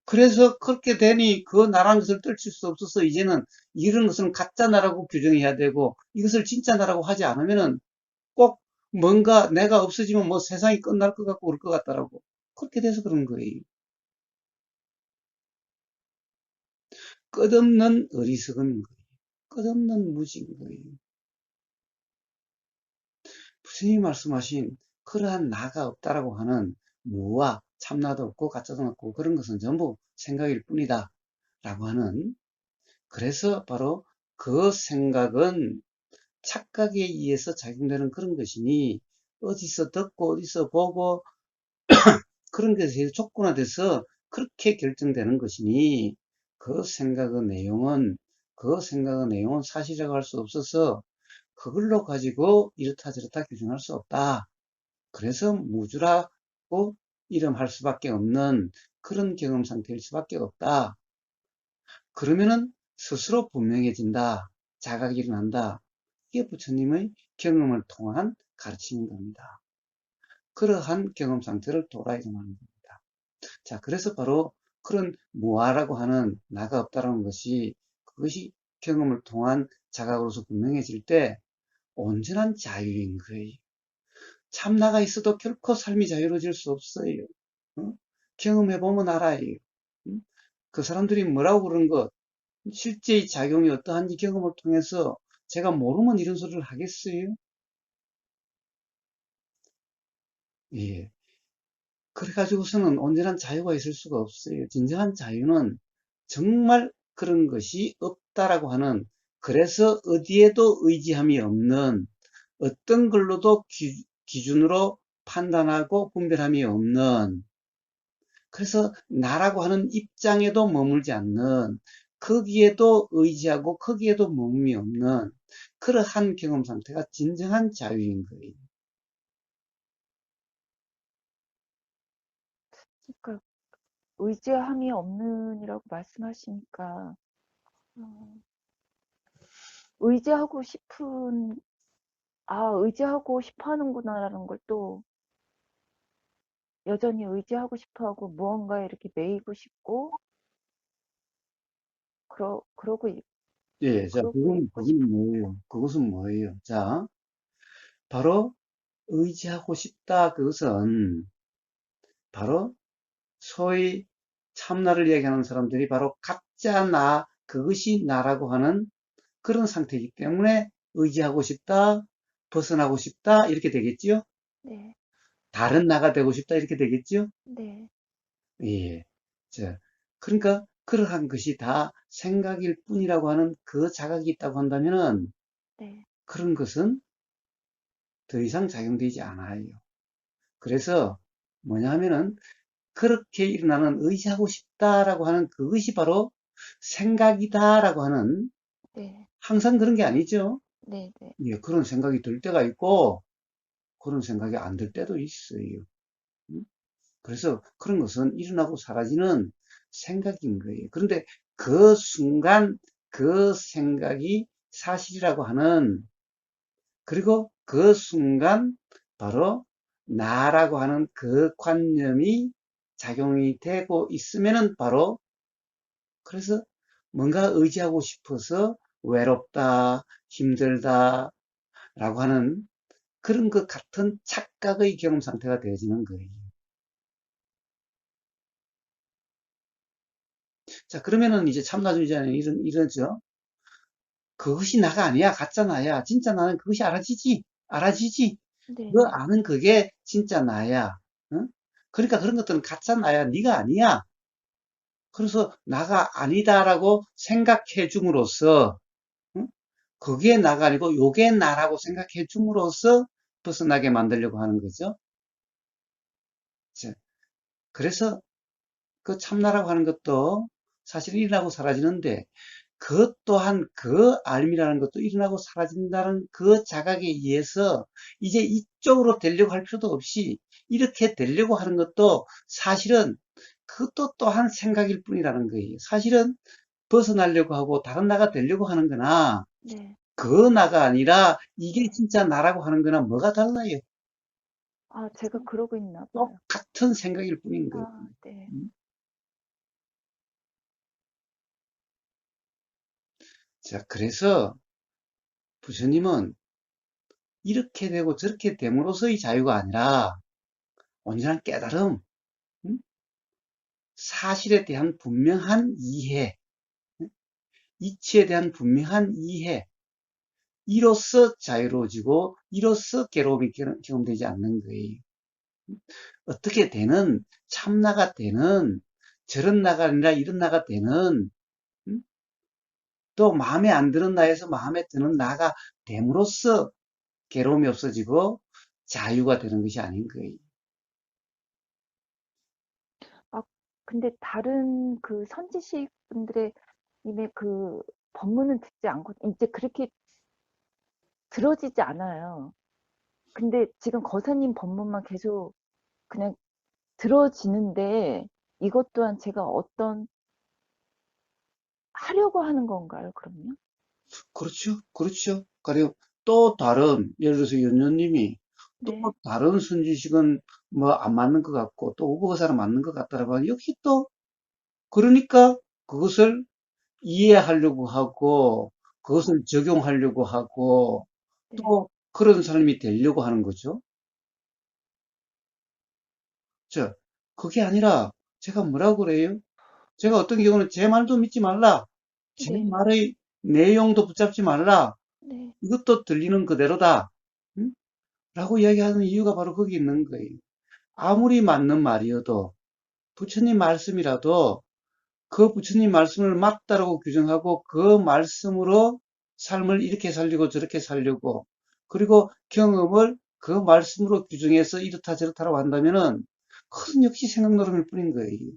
그래서 그렇게 되니 그 나라는 것을 떨칠 수 없어서 이제는 이런 것은 가짜 나라고 규정해야 되고 이것을 진짜 나라고 하지 않으면은 꼭 뭔가 내가 없어지면 뭐 세상이 끝날 것 같고 그럴 것 같다라고 그렇게 돼서 그런 거예요. 끝없는 어리석은 거예요. 끝없는 무지인 거예요. 부처님이 말씀하신 그러한 나가 없다라고 하는 무와 참나도 없고 가짜도 없고 그런 것은 전부 생각일 뿐이다 라고 하는, 그래서 바로 그 생각은 착각에 의해서 작용되는 그런 것이니 어디서 듣고 어디서 보고 그런 것에 촉구화돼서 그렇게 결정되는 것이니 그 생각의 내용은 사실이라고 할 수 없어서 그걸로 가지고 이렇다 저렇다 규정할 수 없다. 그래서 무주라고 이름할 수밖에 없는 그런 경험 상태일 수밖에 없다. 그러면은 스스로 분명해진다. 자각이 일어난다. 이게 부처님의 경험을 통한 가르침인 겁니다. 그러한 경험 상태를 돌아 일어나는 겁니다. 자, 그래서 바로 그런 무아라고 하는 나가 없다라는 것이, 그것이 경험을 통한 자각으로서 분명해질 때 온전한 자유인 거예요. 참나가 있어도 결코 삶이 자유로워질 수 없어요. 어? 경험해보면 알아요. 그 사람들이 뭐라고 그러는 것, 실제의 작용이 어떠한지 경험을 통해서 제가 모르면 이런 소리를 하겠어요? 예. 그래가지고서는 온전한 자유가 있을 수가 없어요. 진정한 자유는 정말 그런 것이 없다라고 하는, 그래서 어디에도 의지함이 없는, 어떤 걸로도 기준으로 판단하고 분별함이 없는 그래서 나라고 하는 입장에도 머물지 않는, 거기에도 의지하고 거기에도 머물이 없는 그러한 경험 상태가 진정한 자유인 거예요. 그러니까 의지함이 없는이라고 말씀하시니까 어, 의지하고 싶은 의지하고 싶어 하는구나라는 걸 또 여전히 의지하고 싶어 하고 무언가에 이렇게 매이고 싶고 그러고 예, 자, 그러고 있고 그건 싶은 뭐예요? 그것은 뭐예요? 자, 바로 의지하고 싶다. 그것은 바로 소위 참나를 얘기하는 사람들이 바로 가짜 나, 그것이 나라고 하는 그런 상태이기 때문에 의지하고 싶다, 벗어나고 싶다, 이렇게 되겠지요? 네, 다른 나가 되고 싶다, 이렇게 되겠지요? 네, 예. 자, 그러니까 그러한 것이 다 생각일 뿐이라고 하는 그 자각이 있다고 한다면은 네, 그런 것은 더 이상 작용되지 않아요. 그래서 뭐냐 하면은 그렇게 일어나는 의지하고 싶다라고 하는 그것이 바로 생각이다라고 하는, 네, 항상 그런 게 아니죠. 네, 네. 예, 그런 생각이 들 때가 있고 그런 생각이 안 들 때도 있어요. 음? 그래서 그런 것은 일어나고 사라지는 생각인 거예요. 그런데 그 순간 그 생각이 사실이라고 하는, 그리고 그 순간 바로 나라고 하는 그 관념이 작용이 되고 있으면은 바로, 그래서 뭔가 의지하고 싶어서 외롭다, 힘들다 라고 하는 그런 것 같은 착각의 경험 상태가 되어지는 거예요. 자, 그러면은 이제 참나주의자는 이러죠. 그것이 나가 아니야. 가짜 나야. 진짜 나는 그것이 알아지지. 알아지지. 네, 그 네. 아는 그게 진짜 나야. 응? 그러니까 그런 것들은 가짜 나야. 네가 아니야. 그래서 나가 아니다라고 생각해 줌으로써, 응? 그게 나가 아니고 요게 나라고 생각해 줌으로써 벗어나게 만들려고 하는 거죠. 자, 그래서 그 참나라고 하는 것도 사실 일어나고 사라지는데, 그것 또한 그 알미라는 것도 일어나고 사라진다는 그 자각에 의해서 이제 이쪽으로 되려고 할 필요도 없이 이렇게 되려고 하는 것도 사실은 그것도 또한 생각일 뿐이라는 거예요. 사실은 벗어나려고 하고 다른 나가 되려고 하는 거나 네. 그 나가 아니라 이게 네. 진짜 나라고 하는 거나 뭐가 달라요? 제가 그러고 있나 봐요. 똑같은 생각일 뿐인 거예요. 네. 음. 자, 그래서 부처님은 이렇게 되고 저렇게 됨으로써의 자유가 아니라 온전한 깨달음, 음? 사실에 대한 분명한 이해, 이치에 대한 분명한 이해, 이로써 자유로워지고 이로써 괴로움이 경험되지 않는 거예요. 어떻게 되는, 참나가 되는, 저런 나가 아니라 이런 나가 되는, 음? 또 마음에 안 드는 나에서 마음에 드는 나가 됨으로써 괴로움이 없어지고 자유가 되는 것이 아닌 거예요. 아, 근데 다른 그 선지식 분들의 님의 그 법문은 듣지 않고 이제 그렇게 들어지지 않아요. 근데 지금 거사님 법문만 계속 그냥 들어지는데 이것 또한 제가 어떤 하려고 하는 건가요, 그럼요? 그렇죠. 그렇죠. 그리고 또 다른, 예를 들어서 연녀님이 또 네, 다른 순지식은 뭐 안 맞는 것 같고 또 오버가 사람 맞는 것 같다라고 하면 여기 또, 그러니까 그것을 이해하려고 하고 그것을 적용하려고 하고 네, 또 그런 사람이 되려고 하는 거죠. 자, 그게 아니라 제가 뭐라고 그래요? 제가 어떤 경우는 제 말도 믿지 말라. 제 네, 말의 내용도 붙잡지 말라. 네, 이것도 들리는 그대로다. 응? 라고 이야기하는 이유가 바로 거기 있는 거예요. 아무리 맞는 말이어도 부처님 말씀이라도 그 부처님 말씀을 맞다라고 규정하고 그 말씀으로 삶을 이렇게 살려고 저렇게 살려고, 그리고 경험을 그 말씀으로 규정해서 이렇다 저렇다라고 한다면은 그건 역시 생각 노름일 뿐인 거예요.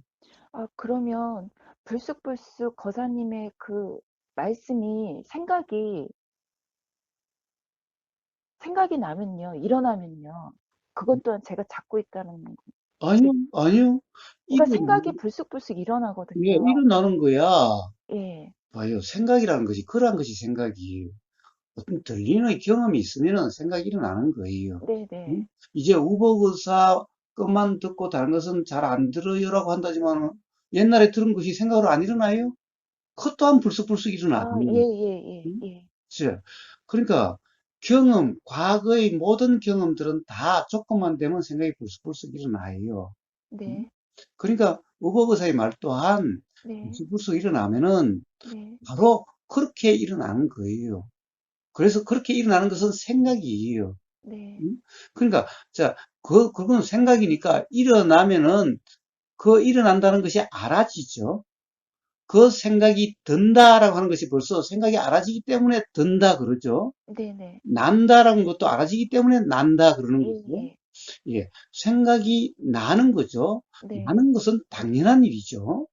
아, 그러면 불쑥불쑥 거사님의 그 말씀이 생각이 나면요, 일어나면요. 그것 또한 제가 잡고 있다는 아니요, 게, 아니요. 그러니까 일어, 생각이 불쑥불쑥 예, 일어나거든요. 일어나는 거야. 예, 봐요. 생각이라는 것이, 그러한 것이 생각이에요. 어떤 들리는 경험이 있으면은 생각이 일어나는 거예요. 응? 네네. 이제 우버그사 것만 듣고 다른 것은 잘 안 들어요라고 한다지만 옛날에 들은 것이 생각으로 안 일어나요? 그것 또한 불쑥불쑥 일어나요. 아, 예, 예, 예, 응? 예. 그죠? 그러니까 경험, 과거의 모든 경험들은 다 조건만 되면 생각이 불쑥불쑥 일어나요. 응? 네, 그러니까 우버그사의 말 또한 네, 불쑥불쑥 일어나면은 네, 바로 그렇게 일어나는 거예요. 그래서 그렇게 일어나는 것은 생각이에요. 네, 응? 그러니까, 자, 그건 생각이니까 일어나면은 그 일어난다는 것이 알아지죠. 그 생각이 든다라고 하는 것이 벌써 생각이 알아지기 때문에 든다 그러죠. 네, 네, 난다라는 것도 알아지기 때문에 난다 그러는 예, 거죠. 예, 예, 생각이 나는 거죠. 네, 나는 것은 당연한 일이죠.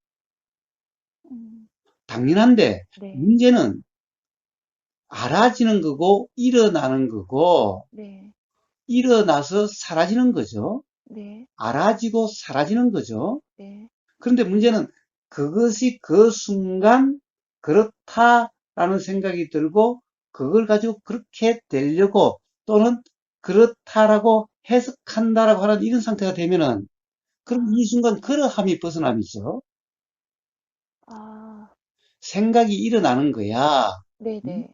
음, 당연한데 네, 문제는 알아지는 거고 일어나는 거고 네, 일어나서 사라지는 거죠. 네, 알아지고 사라지는 거죠. 네, 그런데 문제는 그것이 그 순간 그렇다라는 생각이 들고 그걸 가지고 그렇게 되려고 또는 그렇다라고 해석한다라고 하는 이런 상태가 되면은 그럼 아, 이 순간 그러함이 벗어남이죠. 아, 생각이 일어나는 거야. 네, 음? 네,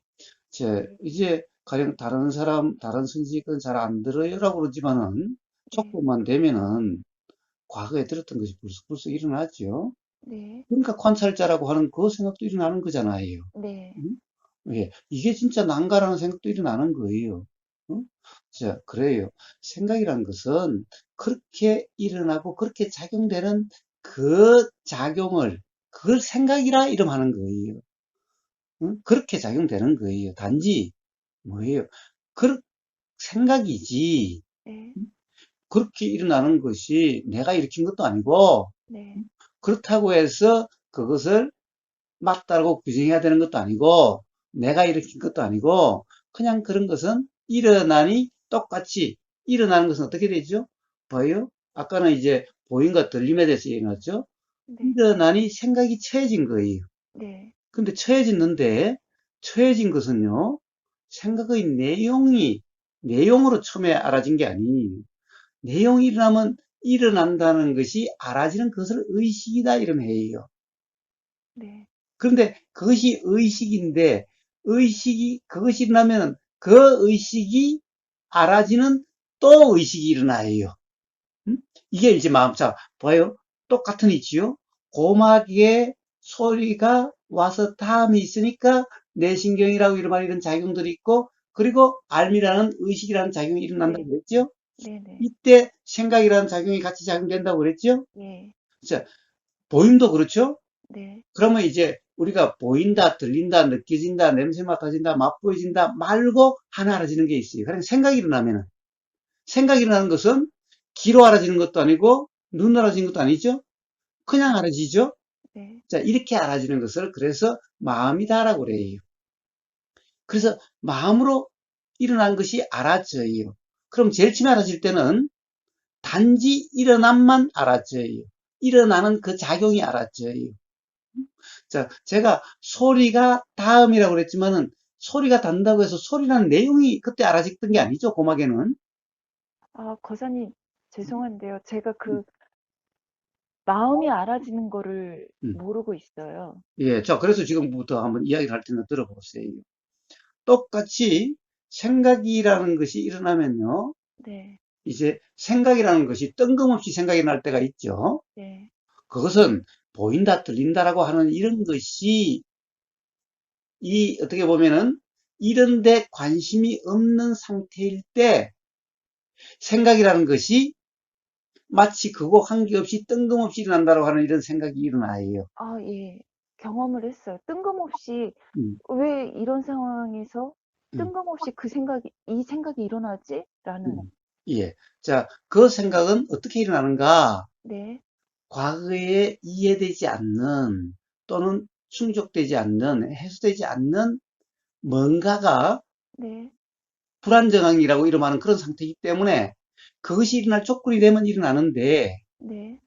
이제 가령 다른 사람, 다른 선지식은 잘 안 들어요라고 그러지만은 네, 촉구만 되면은 과거에 들었던 것이 불쑥불쑥 일어나죠. 네, 그러니까 관찰자라고 하는 그 생각도 일어나는 거잖아요. 네, 응? 예, 이게 진짜 난가라는 생각도 일어나는 거예요. 응? 자, 그래요. 생각이란 것은 그렇게 일어나고 그렇게 작용되는 그 작용을 그걸 생각이라 이름하는 거예요. 응? 그렇게 작용되는 거예요. 단지 뭐예요? 그 생각이지. 네, 그렇게 일어나는 것이 내가 일으킨 것도 아니고 네, 그렇다고 해서 그것을 맞다고 규정해야 되는 것도 아니고 내가 일으킨 것도 아니고 그냥 그런 것은 일어나니 똑같이 일어나는 것은 어떻게 되죠? 봐요. 아까는 이제 보임과 들림에 대해서 얘기했죠. 네, 일어나니 생각이 처해진 거예요. 네, 근데 처해졌는데 처해진 것은요. 생각의 내용으로 처음에 알아진 게 아니에요. 내용이 일어나면 일어난다는 것이 알아지는 것을 의식이다 이러면 해요. 네, 그런데 그것이 의식인데 그것이 일어나면 그 의식이 알아지는 또 의식이 일어나요. 음? 이게 이제 마음, 자, 봐요. 똑같은 이치요. 고막에 소리가 와서 탐이 있으니까 내신경이라고 이런 작용들이 있고, 그리고 알미라는 의식이라는 작용이 일어난다고 네, 그랬죠? 네, 네, 이때 생각이라는 작용이 같이 작용된다고 그랬죠? 예, 자, 보임도 그렇죠? 네, 그러면 이제 우리가 보인다, 들린다, 느껴진다, 냄새 맡아진다, 맛보여진다 말고 하나 알아지는 게 있어요. 그러니까 생각이 일어나는 것은 귀로 알아지는 것도 아니고 눈으로 알아지는 것도 아니죠. 그냥 알아지죠. 네, 자, 이렇게 알아지는 것을 그래서 마음이다라고 그래요. 그래서 마음으로 일어난 것이 알아져요. 그럼 제일 처음에 알아질 때는 단지 일어남만 알아져요. 일어나는 그 작용이 알아져요. 자, 제가 소리가 다음이라고 그랬지만은 소리가 단다고 해서 소리라는 내용이 그때 알아졌던 게 아니죠, 고막에는. 아, 거사님, 죄송한데요. 제가 그 마음이 알아지는 거를 음. 모르고 있어요. 예, 자, 그래서 지금부터 한번 이야기를 할 텐데 들어보세요. 똑같이 생각이라는 것이 일어나면요, 네, 이제 생각이라는 것이 뜬금없이 생각이 날 때가 있죠. 네, 그것은 보인다, 들린다라고 하는 이런 것이 어떻게 보면은 이런데 관심이 없는 상태일 때 생각이라는 것이 마치 그거 관계없이 뜬금없이 일어난다고 하는 이런 생각이 일어나요. 아, 예. 경험을 했어요. 뜬금없이 음, 왜 이런 상황에서 음, 뜬금없이 이 생각이 일어나지? 라는, 음. 예. 자, 그 생각은 어떻게 일어나는가? 네, 과거에 이해되지 않는 또는 충족되지 않는 해소되지 않는 뭔가가 네, 불안정함이라고 이름하는 그런 상태이기 때문에 그것이 일어날 조건이 되면 일어나는데 네,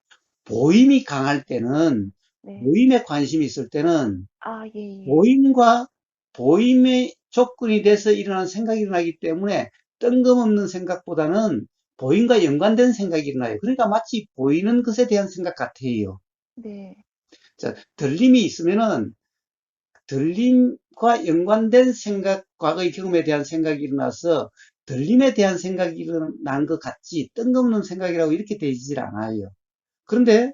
보임이 강할 때는 네. 보임에 관심이 있을 때는 아, 예, 예. 보임과 보임의 조건이 돼서 일어나는 생각이 일어나기 때문에 뜬금없는 생각보다는 보임과 연관된 생각이 일어나요. 그러니까 마치 보이는 것에 대한 생각 같아요. 네, 자, 들림이 있으면은 들림과 연관된 생각, 과거의 경험에 대한 생각이 일어나서 들림에 대한 생각이 일어난 것 같지 뜬금없는 생각이라고 이렇게 되질 않아요. 그런데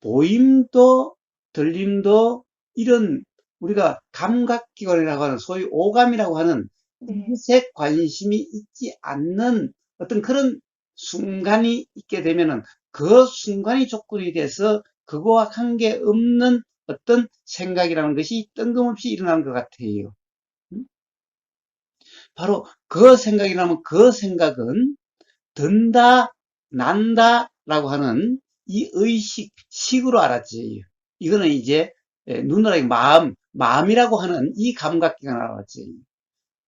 보임도 들림도 이런 우리가 감각기관이라고 하는 소위 오감이라고 하는 네. 이것에 관심이 있지 않는 어떤 그런 순간이 있게 되면은 그 순간이 조건이 돼서 그거와 관계없는 어떤 생각이라는 것이 뜬금없이 일어나는 것 같아요. 바로 그 생각이 나면 그 생각은 든다, 난다라고 하는 이 의식, 식으로 알았지. 이거는 이제 눈으로 마음이라고 하는 이 감각기관을 알았지.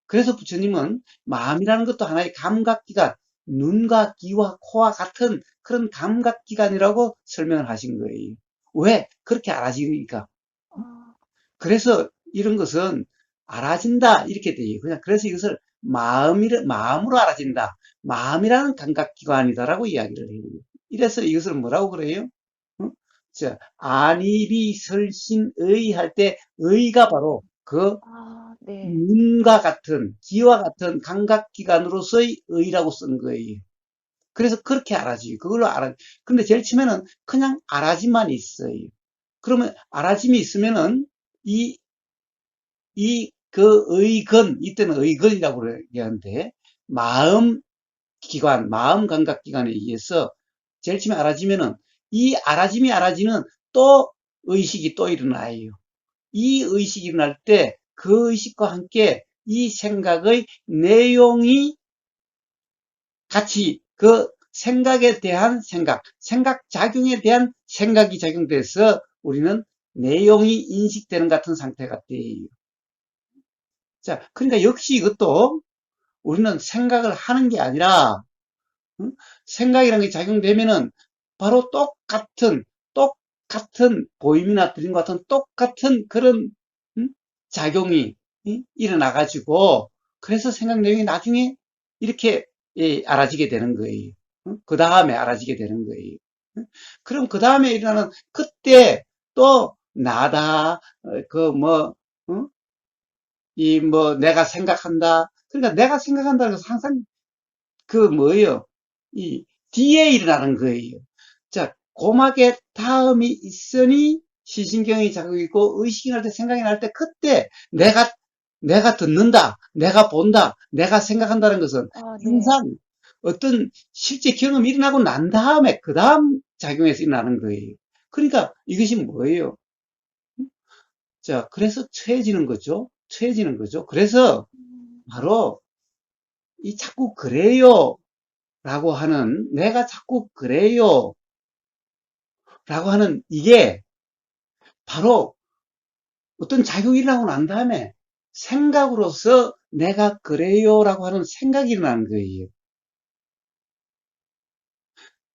그래서 부처님은 마음이라는 것도 하나의 감각기관, 눈과 귀와 코와 같은 그런 감각기관이라고 설명을 하신 거예요. 왜? 그렇게 알아지니까. 아, 그래서 이런 것은 알아진다 이렇게 돼요. 그냥 그래서 이것을 마음으로 알아진다. 마음이라는 감각기관이다라고 이야기를 해요. 이래서 이것을 뭐라고 그래요? 어? 자, 안이비 설신의 할 때 의가 바로 그 아, 네. 눈과 같은 귀와 같은 감각기관으로서의 의라고 쓴 거예요. 그래서 그렇게 알아지요. 그걸로 알아. 근데 제일 처음에는 그냥 알아짐만 있어요. 그러면 알아짐이 있으면은 이 그 의건, 이때는 의건이라고 얘기하는데, 마음 기관, 마음 감각 기관에 의해서 제일 처음에 알아지면은, 이 알아지는 또 의식이 또 일어나요. 이 의식이 일어날 때, 그 의식과 함께 이 생각의 내용이 같이 그 생각에 대한 생각 작용에 대한 생각이 작용돼서 우리는 내용이 인식되는 같은 상태 같아요. 자, 그러니까 역시 이것도 우리는 생각을 하는 게 아니라 응? 생각이라는 게 작용되면은 바로 똑같은 보임이나 들림과 같은 똑같은 그런 응? 작용이 일어나 가지고 그래서 생각 내용이 나중에 이렇게 알아지게 되는 거예요. 그 다음에 알아지게 되는 거예요. 그럼 그 다음에 일어나는 그때 또 나다 그뭐 이 뭐 내가 생각한다. 그러니까 내가 생각한다는 것은 항상 그 뭐예요? 이 뒤에 일어나는 거예요. 자, 고막에 다음이 있으니 시신경이 자극이 있고 의식이 날 때 생각이 날 때 그때 내가 듣는다, 내가 본다, 내가 생각한다는 것은 아, 네. 항상 어떤 실제 경험이 일어나고 난 다음에 그 다음 작용에서 일어나는 거예요. 그러니까 이것이 뭐예요? 자, 그래서 처해지는 거죠. 처해지는 거죠. 그래서 음, 바로 이 자꾸 그래요 라고 하는 내가 자꾸 그래요 라고 하는 이게 바로 어떤 작용이 일어나고 난 다음에 생각으로서 내가 그래요 라고 하는 생각이 일어나는 거예요.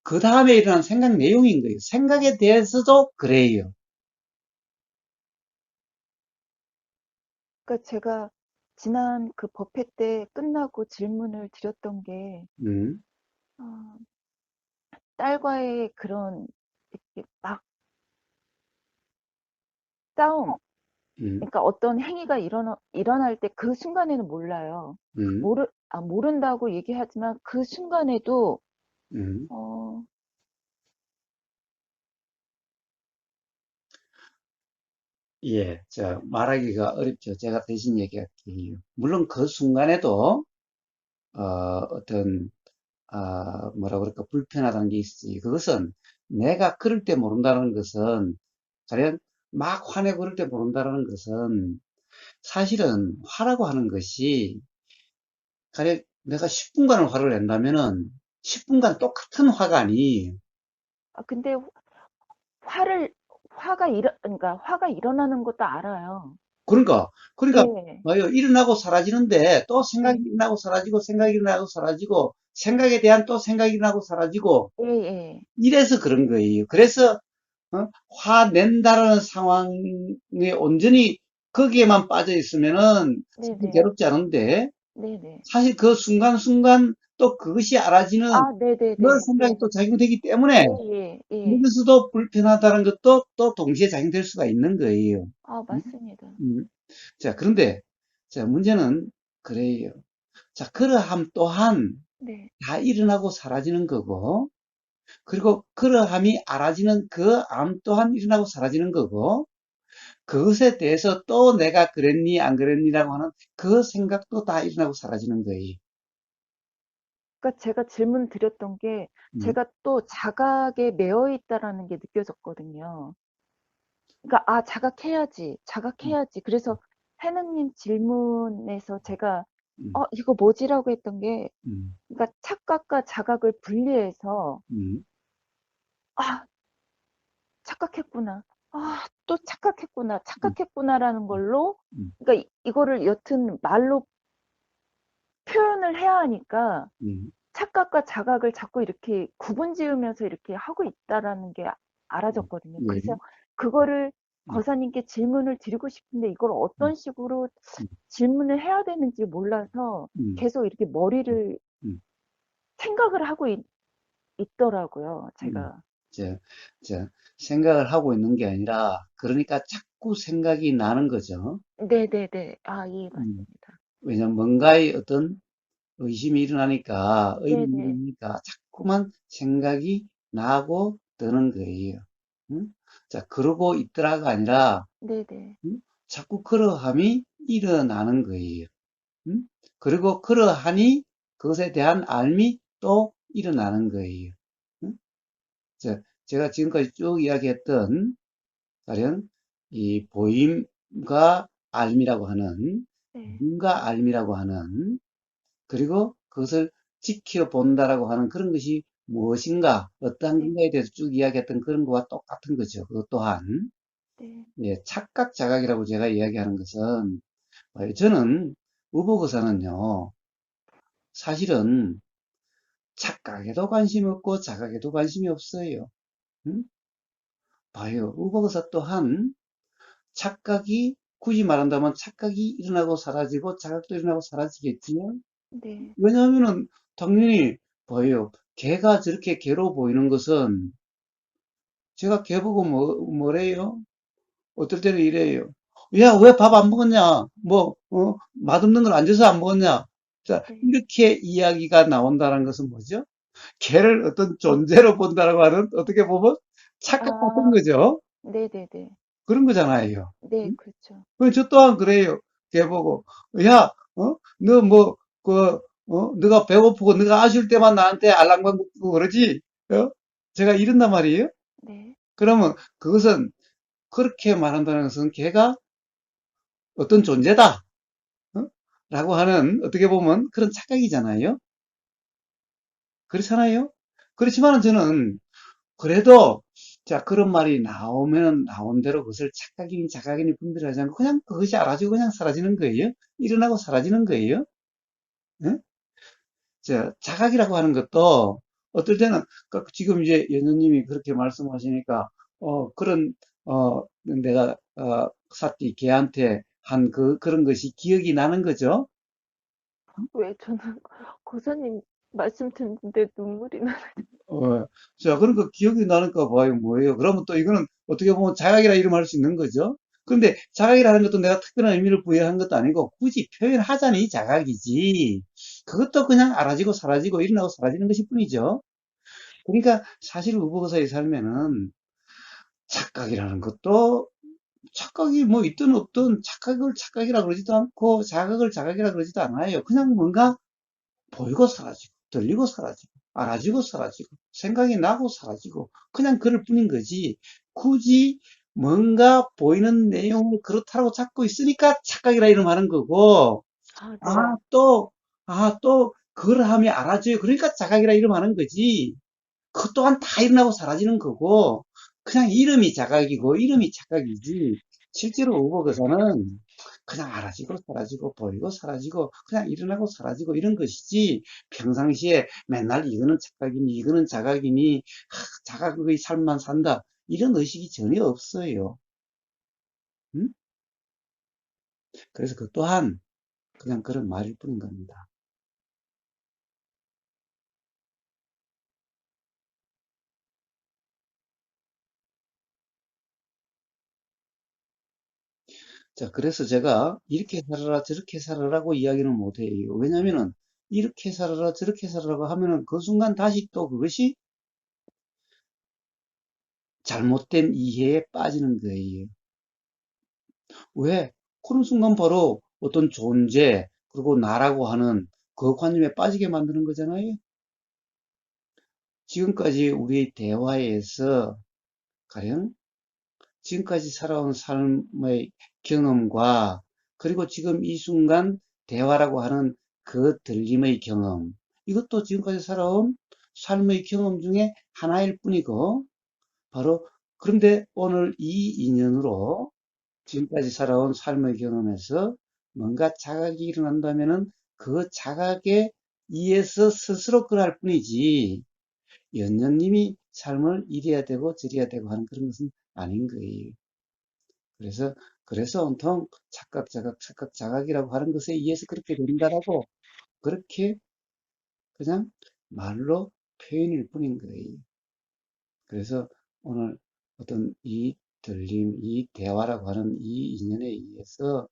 그 다음에 일어난 생각 내용인 거예요. 생각에 대해서도 그래요. 그러니까 제가 지난 그 법회 때 끝나고 질문을 드렸던 게, 음, 어, 딸과의 그런 이렇게 막 싸움, 음, 그러니까 어떤 행위가 일어날 때 그 순간에는 몰라요. 음, 모른다고 얘기하지만 그 순간에도, 음. 어, 예, 말하기가 어렵죠. 제가 대신 얘기할게요. 물론 그 순간에도, 어떤 뭐라 그럴까, 불편하다는 게 있어요. 그것은 내가 그럴 때 모른다는 것은, 가령 막 화내고 그럴 때 모른다는 것은, 사실은 화라고 하는 것이, 가령 내가 10분간을 화를 낸다면은 10분간 똑같은 화가 아니. 아, 근데 화를, 그러니까 화가 일어나는 것도 알아요. 그러니까, 그러니까, 예, 뭐요, 일어나고 사라지는데 또 생각이 네, 일어나고 사라지고 생각이 일어나고 사라지고 생각에 대한 또 생각이 일어나고 사라지고 예, 예. 이래서 그런 거예요. 그래서 화낸다라는 상황에 온전히 거기에만 빠져 있으면은 사실 네네, 괴롭지 않은데 네네. 사실 그 순간순간 또 그것이 알아지는 아, 그런 네네네, 생각이 네. 또 작용되기 때문에 예, 예, 예. 여기서도 불편하다는 것도 또 동시에 작용될 수가 있는 거예요. 아, 음? 맞습니다. 음. 자, 그런데 자, 문제는 그래요. 자, 그러함 또한 네. 다 일어나고 사라지는 거고 그리고 그러함이 알아지는 그 암 또한 일어나고 사라지는 거고 그것에 대해서 또 내가 그랬니 안 그랬니라고 하는 그 생각도 다 일어나고 사라지는 거예요. 그러니까 제가 질문 드렸던 게 음, 제가 또 자각에 매여 있다라는 게 느껴졌거든요. 그러니까 아, 자각해야지, 음, 자각해야지. 그래서 해는님 질문에서 제가 음, 이거 뭐지라고 했던 게 음, 그러니까 착각과 자각을 분리해서 음, 아, 착각했구나. 아, 또 착각했구나. 음, 착각했구나라는 걸로 음, 그러니까 이거를 여튼 말로 표현을 해야 하니까 음, 착각과 자각을 자꾸 이렇게 구분 지으면서 이렇게 하고 있다라는 게 알아졌거든요. 예, 그래서 그거를 음, 거사님께 질문을 드리고 싶은데 이걸 음, 어떤 식으로 음, 질문을 해야 되는지 몰라서 음, 계속 이렇게 머리를 음, 생각을 하고 있더라고요. 음. 제가. 저, 생각을 하고 있는 게 아니라 그러니까 자꾸 생각이 나는 거죠. 네네네. 아, 예, 음, 맞습니다. 왜냐면 뭔가의 어떤 의심이 일어나니까, 의문이 네네. 일어나니까 자꾸만 생각이 나고 드는 거예요. 응? 자, 그러고 있더라가 아니라, 네네. 응? 자꾸 그러함이 일어나는 거예요. 응? 그리고 그러하니 그것에 대한 알미 또 일어나는 거예요. 응? 자, 제가 지금까지 쭉 이야기했던, 가령, 이 보임과 알미라고 하는, 네. 보임과 알미라고 하는 그리고 그것을 지켜본다라고 하는 그런 것이 무엇인가, 어떠한 네. 건가에 대해서 쭉 이야기했던 그런 것과 똑같은 거죠. 그것 또한, 네. 예, 착각 자각이라고 제가 이야기하는 것은, 저는 의복의사는요, 사실은 착각에도 관심이 없고 자각에도 관심이 없어요. 응? 봐요. 의복의사 또한 착각이, 굳이 말한다면 착각이 일어나고 사라지고 자각도 일어나고 사라지겠지요. 네. 왜냐하면은 당연히 봐요. 개가 저렇게 개로 보이는 것은 제가 개 보고 뭐래요? 어떨 때는 이래요. 야, 왜 밥 안 먹었냐? 뭐, 맛없는 걸 안 줘서 안 먹었냐? 자, 네. 이렇게 이야기가 나온다는 것은 뭐죠? 개를 어떤 존재로 본다라고 하는 어떻게 보면 착각 같은 아, 거죠. 네네네. 그런 거잖아요. 네, 응? 그렇죠. 저 또한 그래요. 걔 보고, 야, 너 뭐, 너가 배고프고, 너가 아쉬울 때만 나한테 알랑방 긋고 그러지? 어? 제가 이런단 말이에요. 네. 그러면 그것은 그렇게 말한다는 것은 걔가 어떤 존재다. 어? 라고 하는, 어떻게 보면 그런 착각이잖아요. 그렇잖아요. 그렇지만 저는 그래도 자, 그런 말이 나오면 나온 대로 그것을 착각이니 자각이니 분별하지 않고 그냥 그것이 알아지고 그냥 사라지는 거예요. 일어나고 사라지는 거예요. 예? 자각이라고 하는 것도 어떨 때는 지금 이제 연우님이 그렇게 말씀하시니까 그런 내가 사띠 걔한테 한 그런 것이 기억이 나는 거죠. 왜 저는 고사님 말씀 듣는데 눈물이 나. 자, 그러니까 기억이 나니까 봐요, 뭐예요? 그러면 또 이거는 어떻게 보면 자각이라 이름할 수 있는 거죠. 근데 자각이라는 것도 내가 특별한 의미를 부여한 것도 아니고 굳이 표현하자니 자각이지. 그것도 그냥 알아지고 사라지고 일어나고 사라지는 것일 뿐이죠. 그러니까 사실 우보사의 삶에는 착각이라는 것도 착각이 뭐 있든 없든 착각을 착각이라 그러지도 않고 자각을 자각이라 그러지도 않아요. 그냥 뭔가 보이고 사라지고 들리고 사라지고 알아지고 사라지고 생각이 나고 사라지고 그냥 그럴 뿐인 거지. 굳이 뭔가 보이는 내용을 그렇다고 찾고 있으니까 착각이라 이름하는 거고 아, 아 네. 또 또 그걸 하면 알아줘요. 그러니까 자각이라 이름하는 거지. 그것 또한 다 일어나고 사라지는 거고, 그냥 이름이 자각이고, 이름이 착각이지. 실제로 의복에서는 그냥 알아지고 사라지고, 보이고 사라지고, 그냥 일어나고 사라지고 이런 것이지, 평상시에 맨날 이거는 착각이니, 이거는 자각이니, 자각의 삶만 산다. 이런 의식이 전혀 없어요. 음? 그래서 그 또한 그냥 그런 말일 뿐인 겁니다. 자, 그래서 제가 이렇게 살아라, 저렇게 살아라고 이야기는 못해요. 왜냐면은, 이렇게 살아라, 저렇게 살아라고 하면은 그 순간 다시 또 그것이 잘못된 이해에 빠지는 거예요. 왜? 그런 순간 바로 어떤 존재, 그리고 나라고 하는 그 관념에 빠지게 만드는 거잖아요. 지금까지 우리 대화에서 가령 지금까지 살아온 삶의 경험과 그리고 지금 이 순간 대화라고 하는 그 들림의 경험, 이것도 지금까지 살아온 삶의 경험 중에 하나일 뿐이고, 바로 그런데 오늘 이 인연으로 지금까지 살아온 삶의 경험에서 뭔가 자각이 일어난다면은 그 자각에 의해서 스스로 그럴 뿐이지, 연년님이 삶을 이래야 되고 저래야 되고 하는 그런 것은 아닌 거예요. 그래서 온통 착각, 자각, 착각, 자각이라고 하는 것에 의해서 그렇게 된다라고 그렇게 그냥 말로 표현일 뿐인 거예요. 그래서 오늘 어떤 이 들림, 이 대화라고 하는 이 인연에 의해서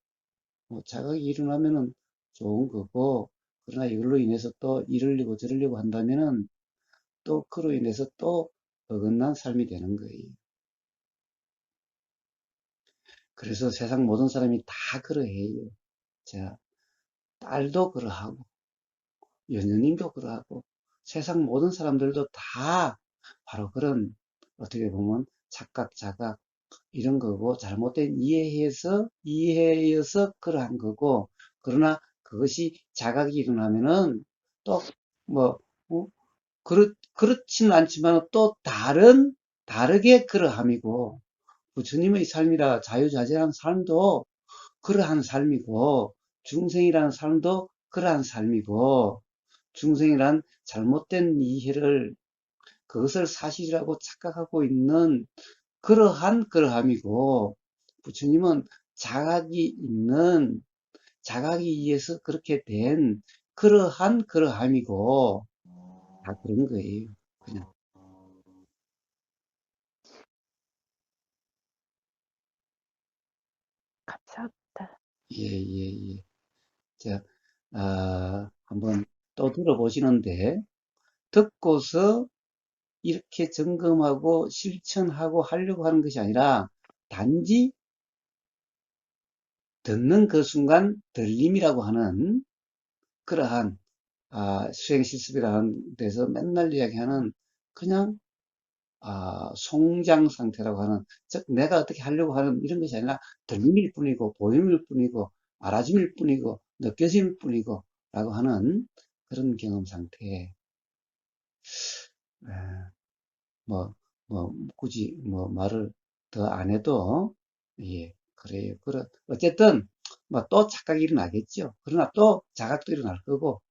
뭐 자각이 일어나면은 좋은 거고, 그러나 이걸로 인해서 또 이러려고 저러려고 한다면은 또 그로 인해서 또 어긋난 삶이 되는 거예요. 그래서 세상 모든 사람이 다 그러해요. 자, 딸도 그러하고, 연예인도 그러하고 세상 모든 사람들도 다 바로 그런 어떻게 보면 착각, 자각 이런 거고 잘못된 이해여서 그러한 거고 그러나 그것이 자각이 일어나면은 또뭐 그렇지는 않지만 또 다르게 그러함이고 부처님의 삶이라 자유자재한 삶도 그러한 삶이고 중생이라는 삶도 그러한 삶이고 중생이란 잘못된 이해를 그것을 사실이라고 착각하고 있는 그러한 그러함이고 부처님은 자각이 있는 자각에 의해서 그렇게 된 그러한 그러함이고 다 그런 거예요. 그냥 감사합니다. 예예예. 자, 한번 또 들어보시는데 듣고서 이렇게 점검하고 실천하고 하려고 하는 것이 아니라 단지 듣는 그 순간 들림이라고 하는 그러한 수행 실습이라는 데서 맨날 이야기하는 그냥 송장 상태라고 하는 즉 내가 어떻게 하려고 하는 이런 것이 아니라 들림일 뿐이고 보임일 뿐이고 알아짐일 뿐이고 느껴짐일 뿐이고 라고 하는 그런 경험 상태. 뭐, 굳이 뭐 말을 더 안 해도 예 그래요. 어쨌든 뭐 또 착각이 일어나겠죠. 그러나 또 자각도 일어날 거고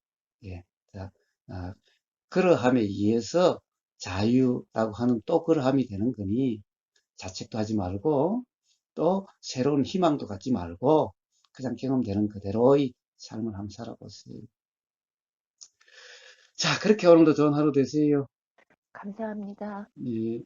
예. 자, 아, 그러함에 의해서 자유라고 하는 또 그러함이 되는 거니 자책도 하지 말고 또 새로운 희망도 갖지 말고 그냥 경험되는 그대로의 삶을 한번 살아보세요. 자, 그렇게 오늘도 좋은 하루 되세요. 감사합니다. 예.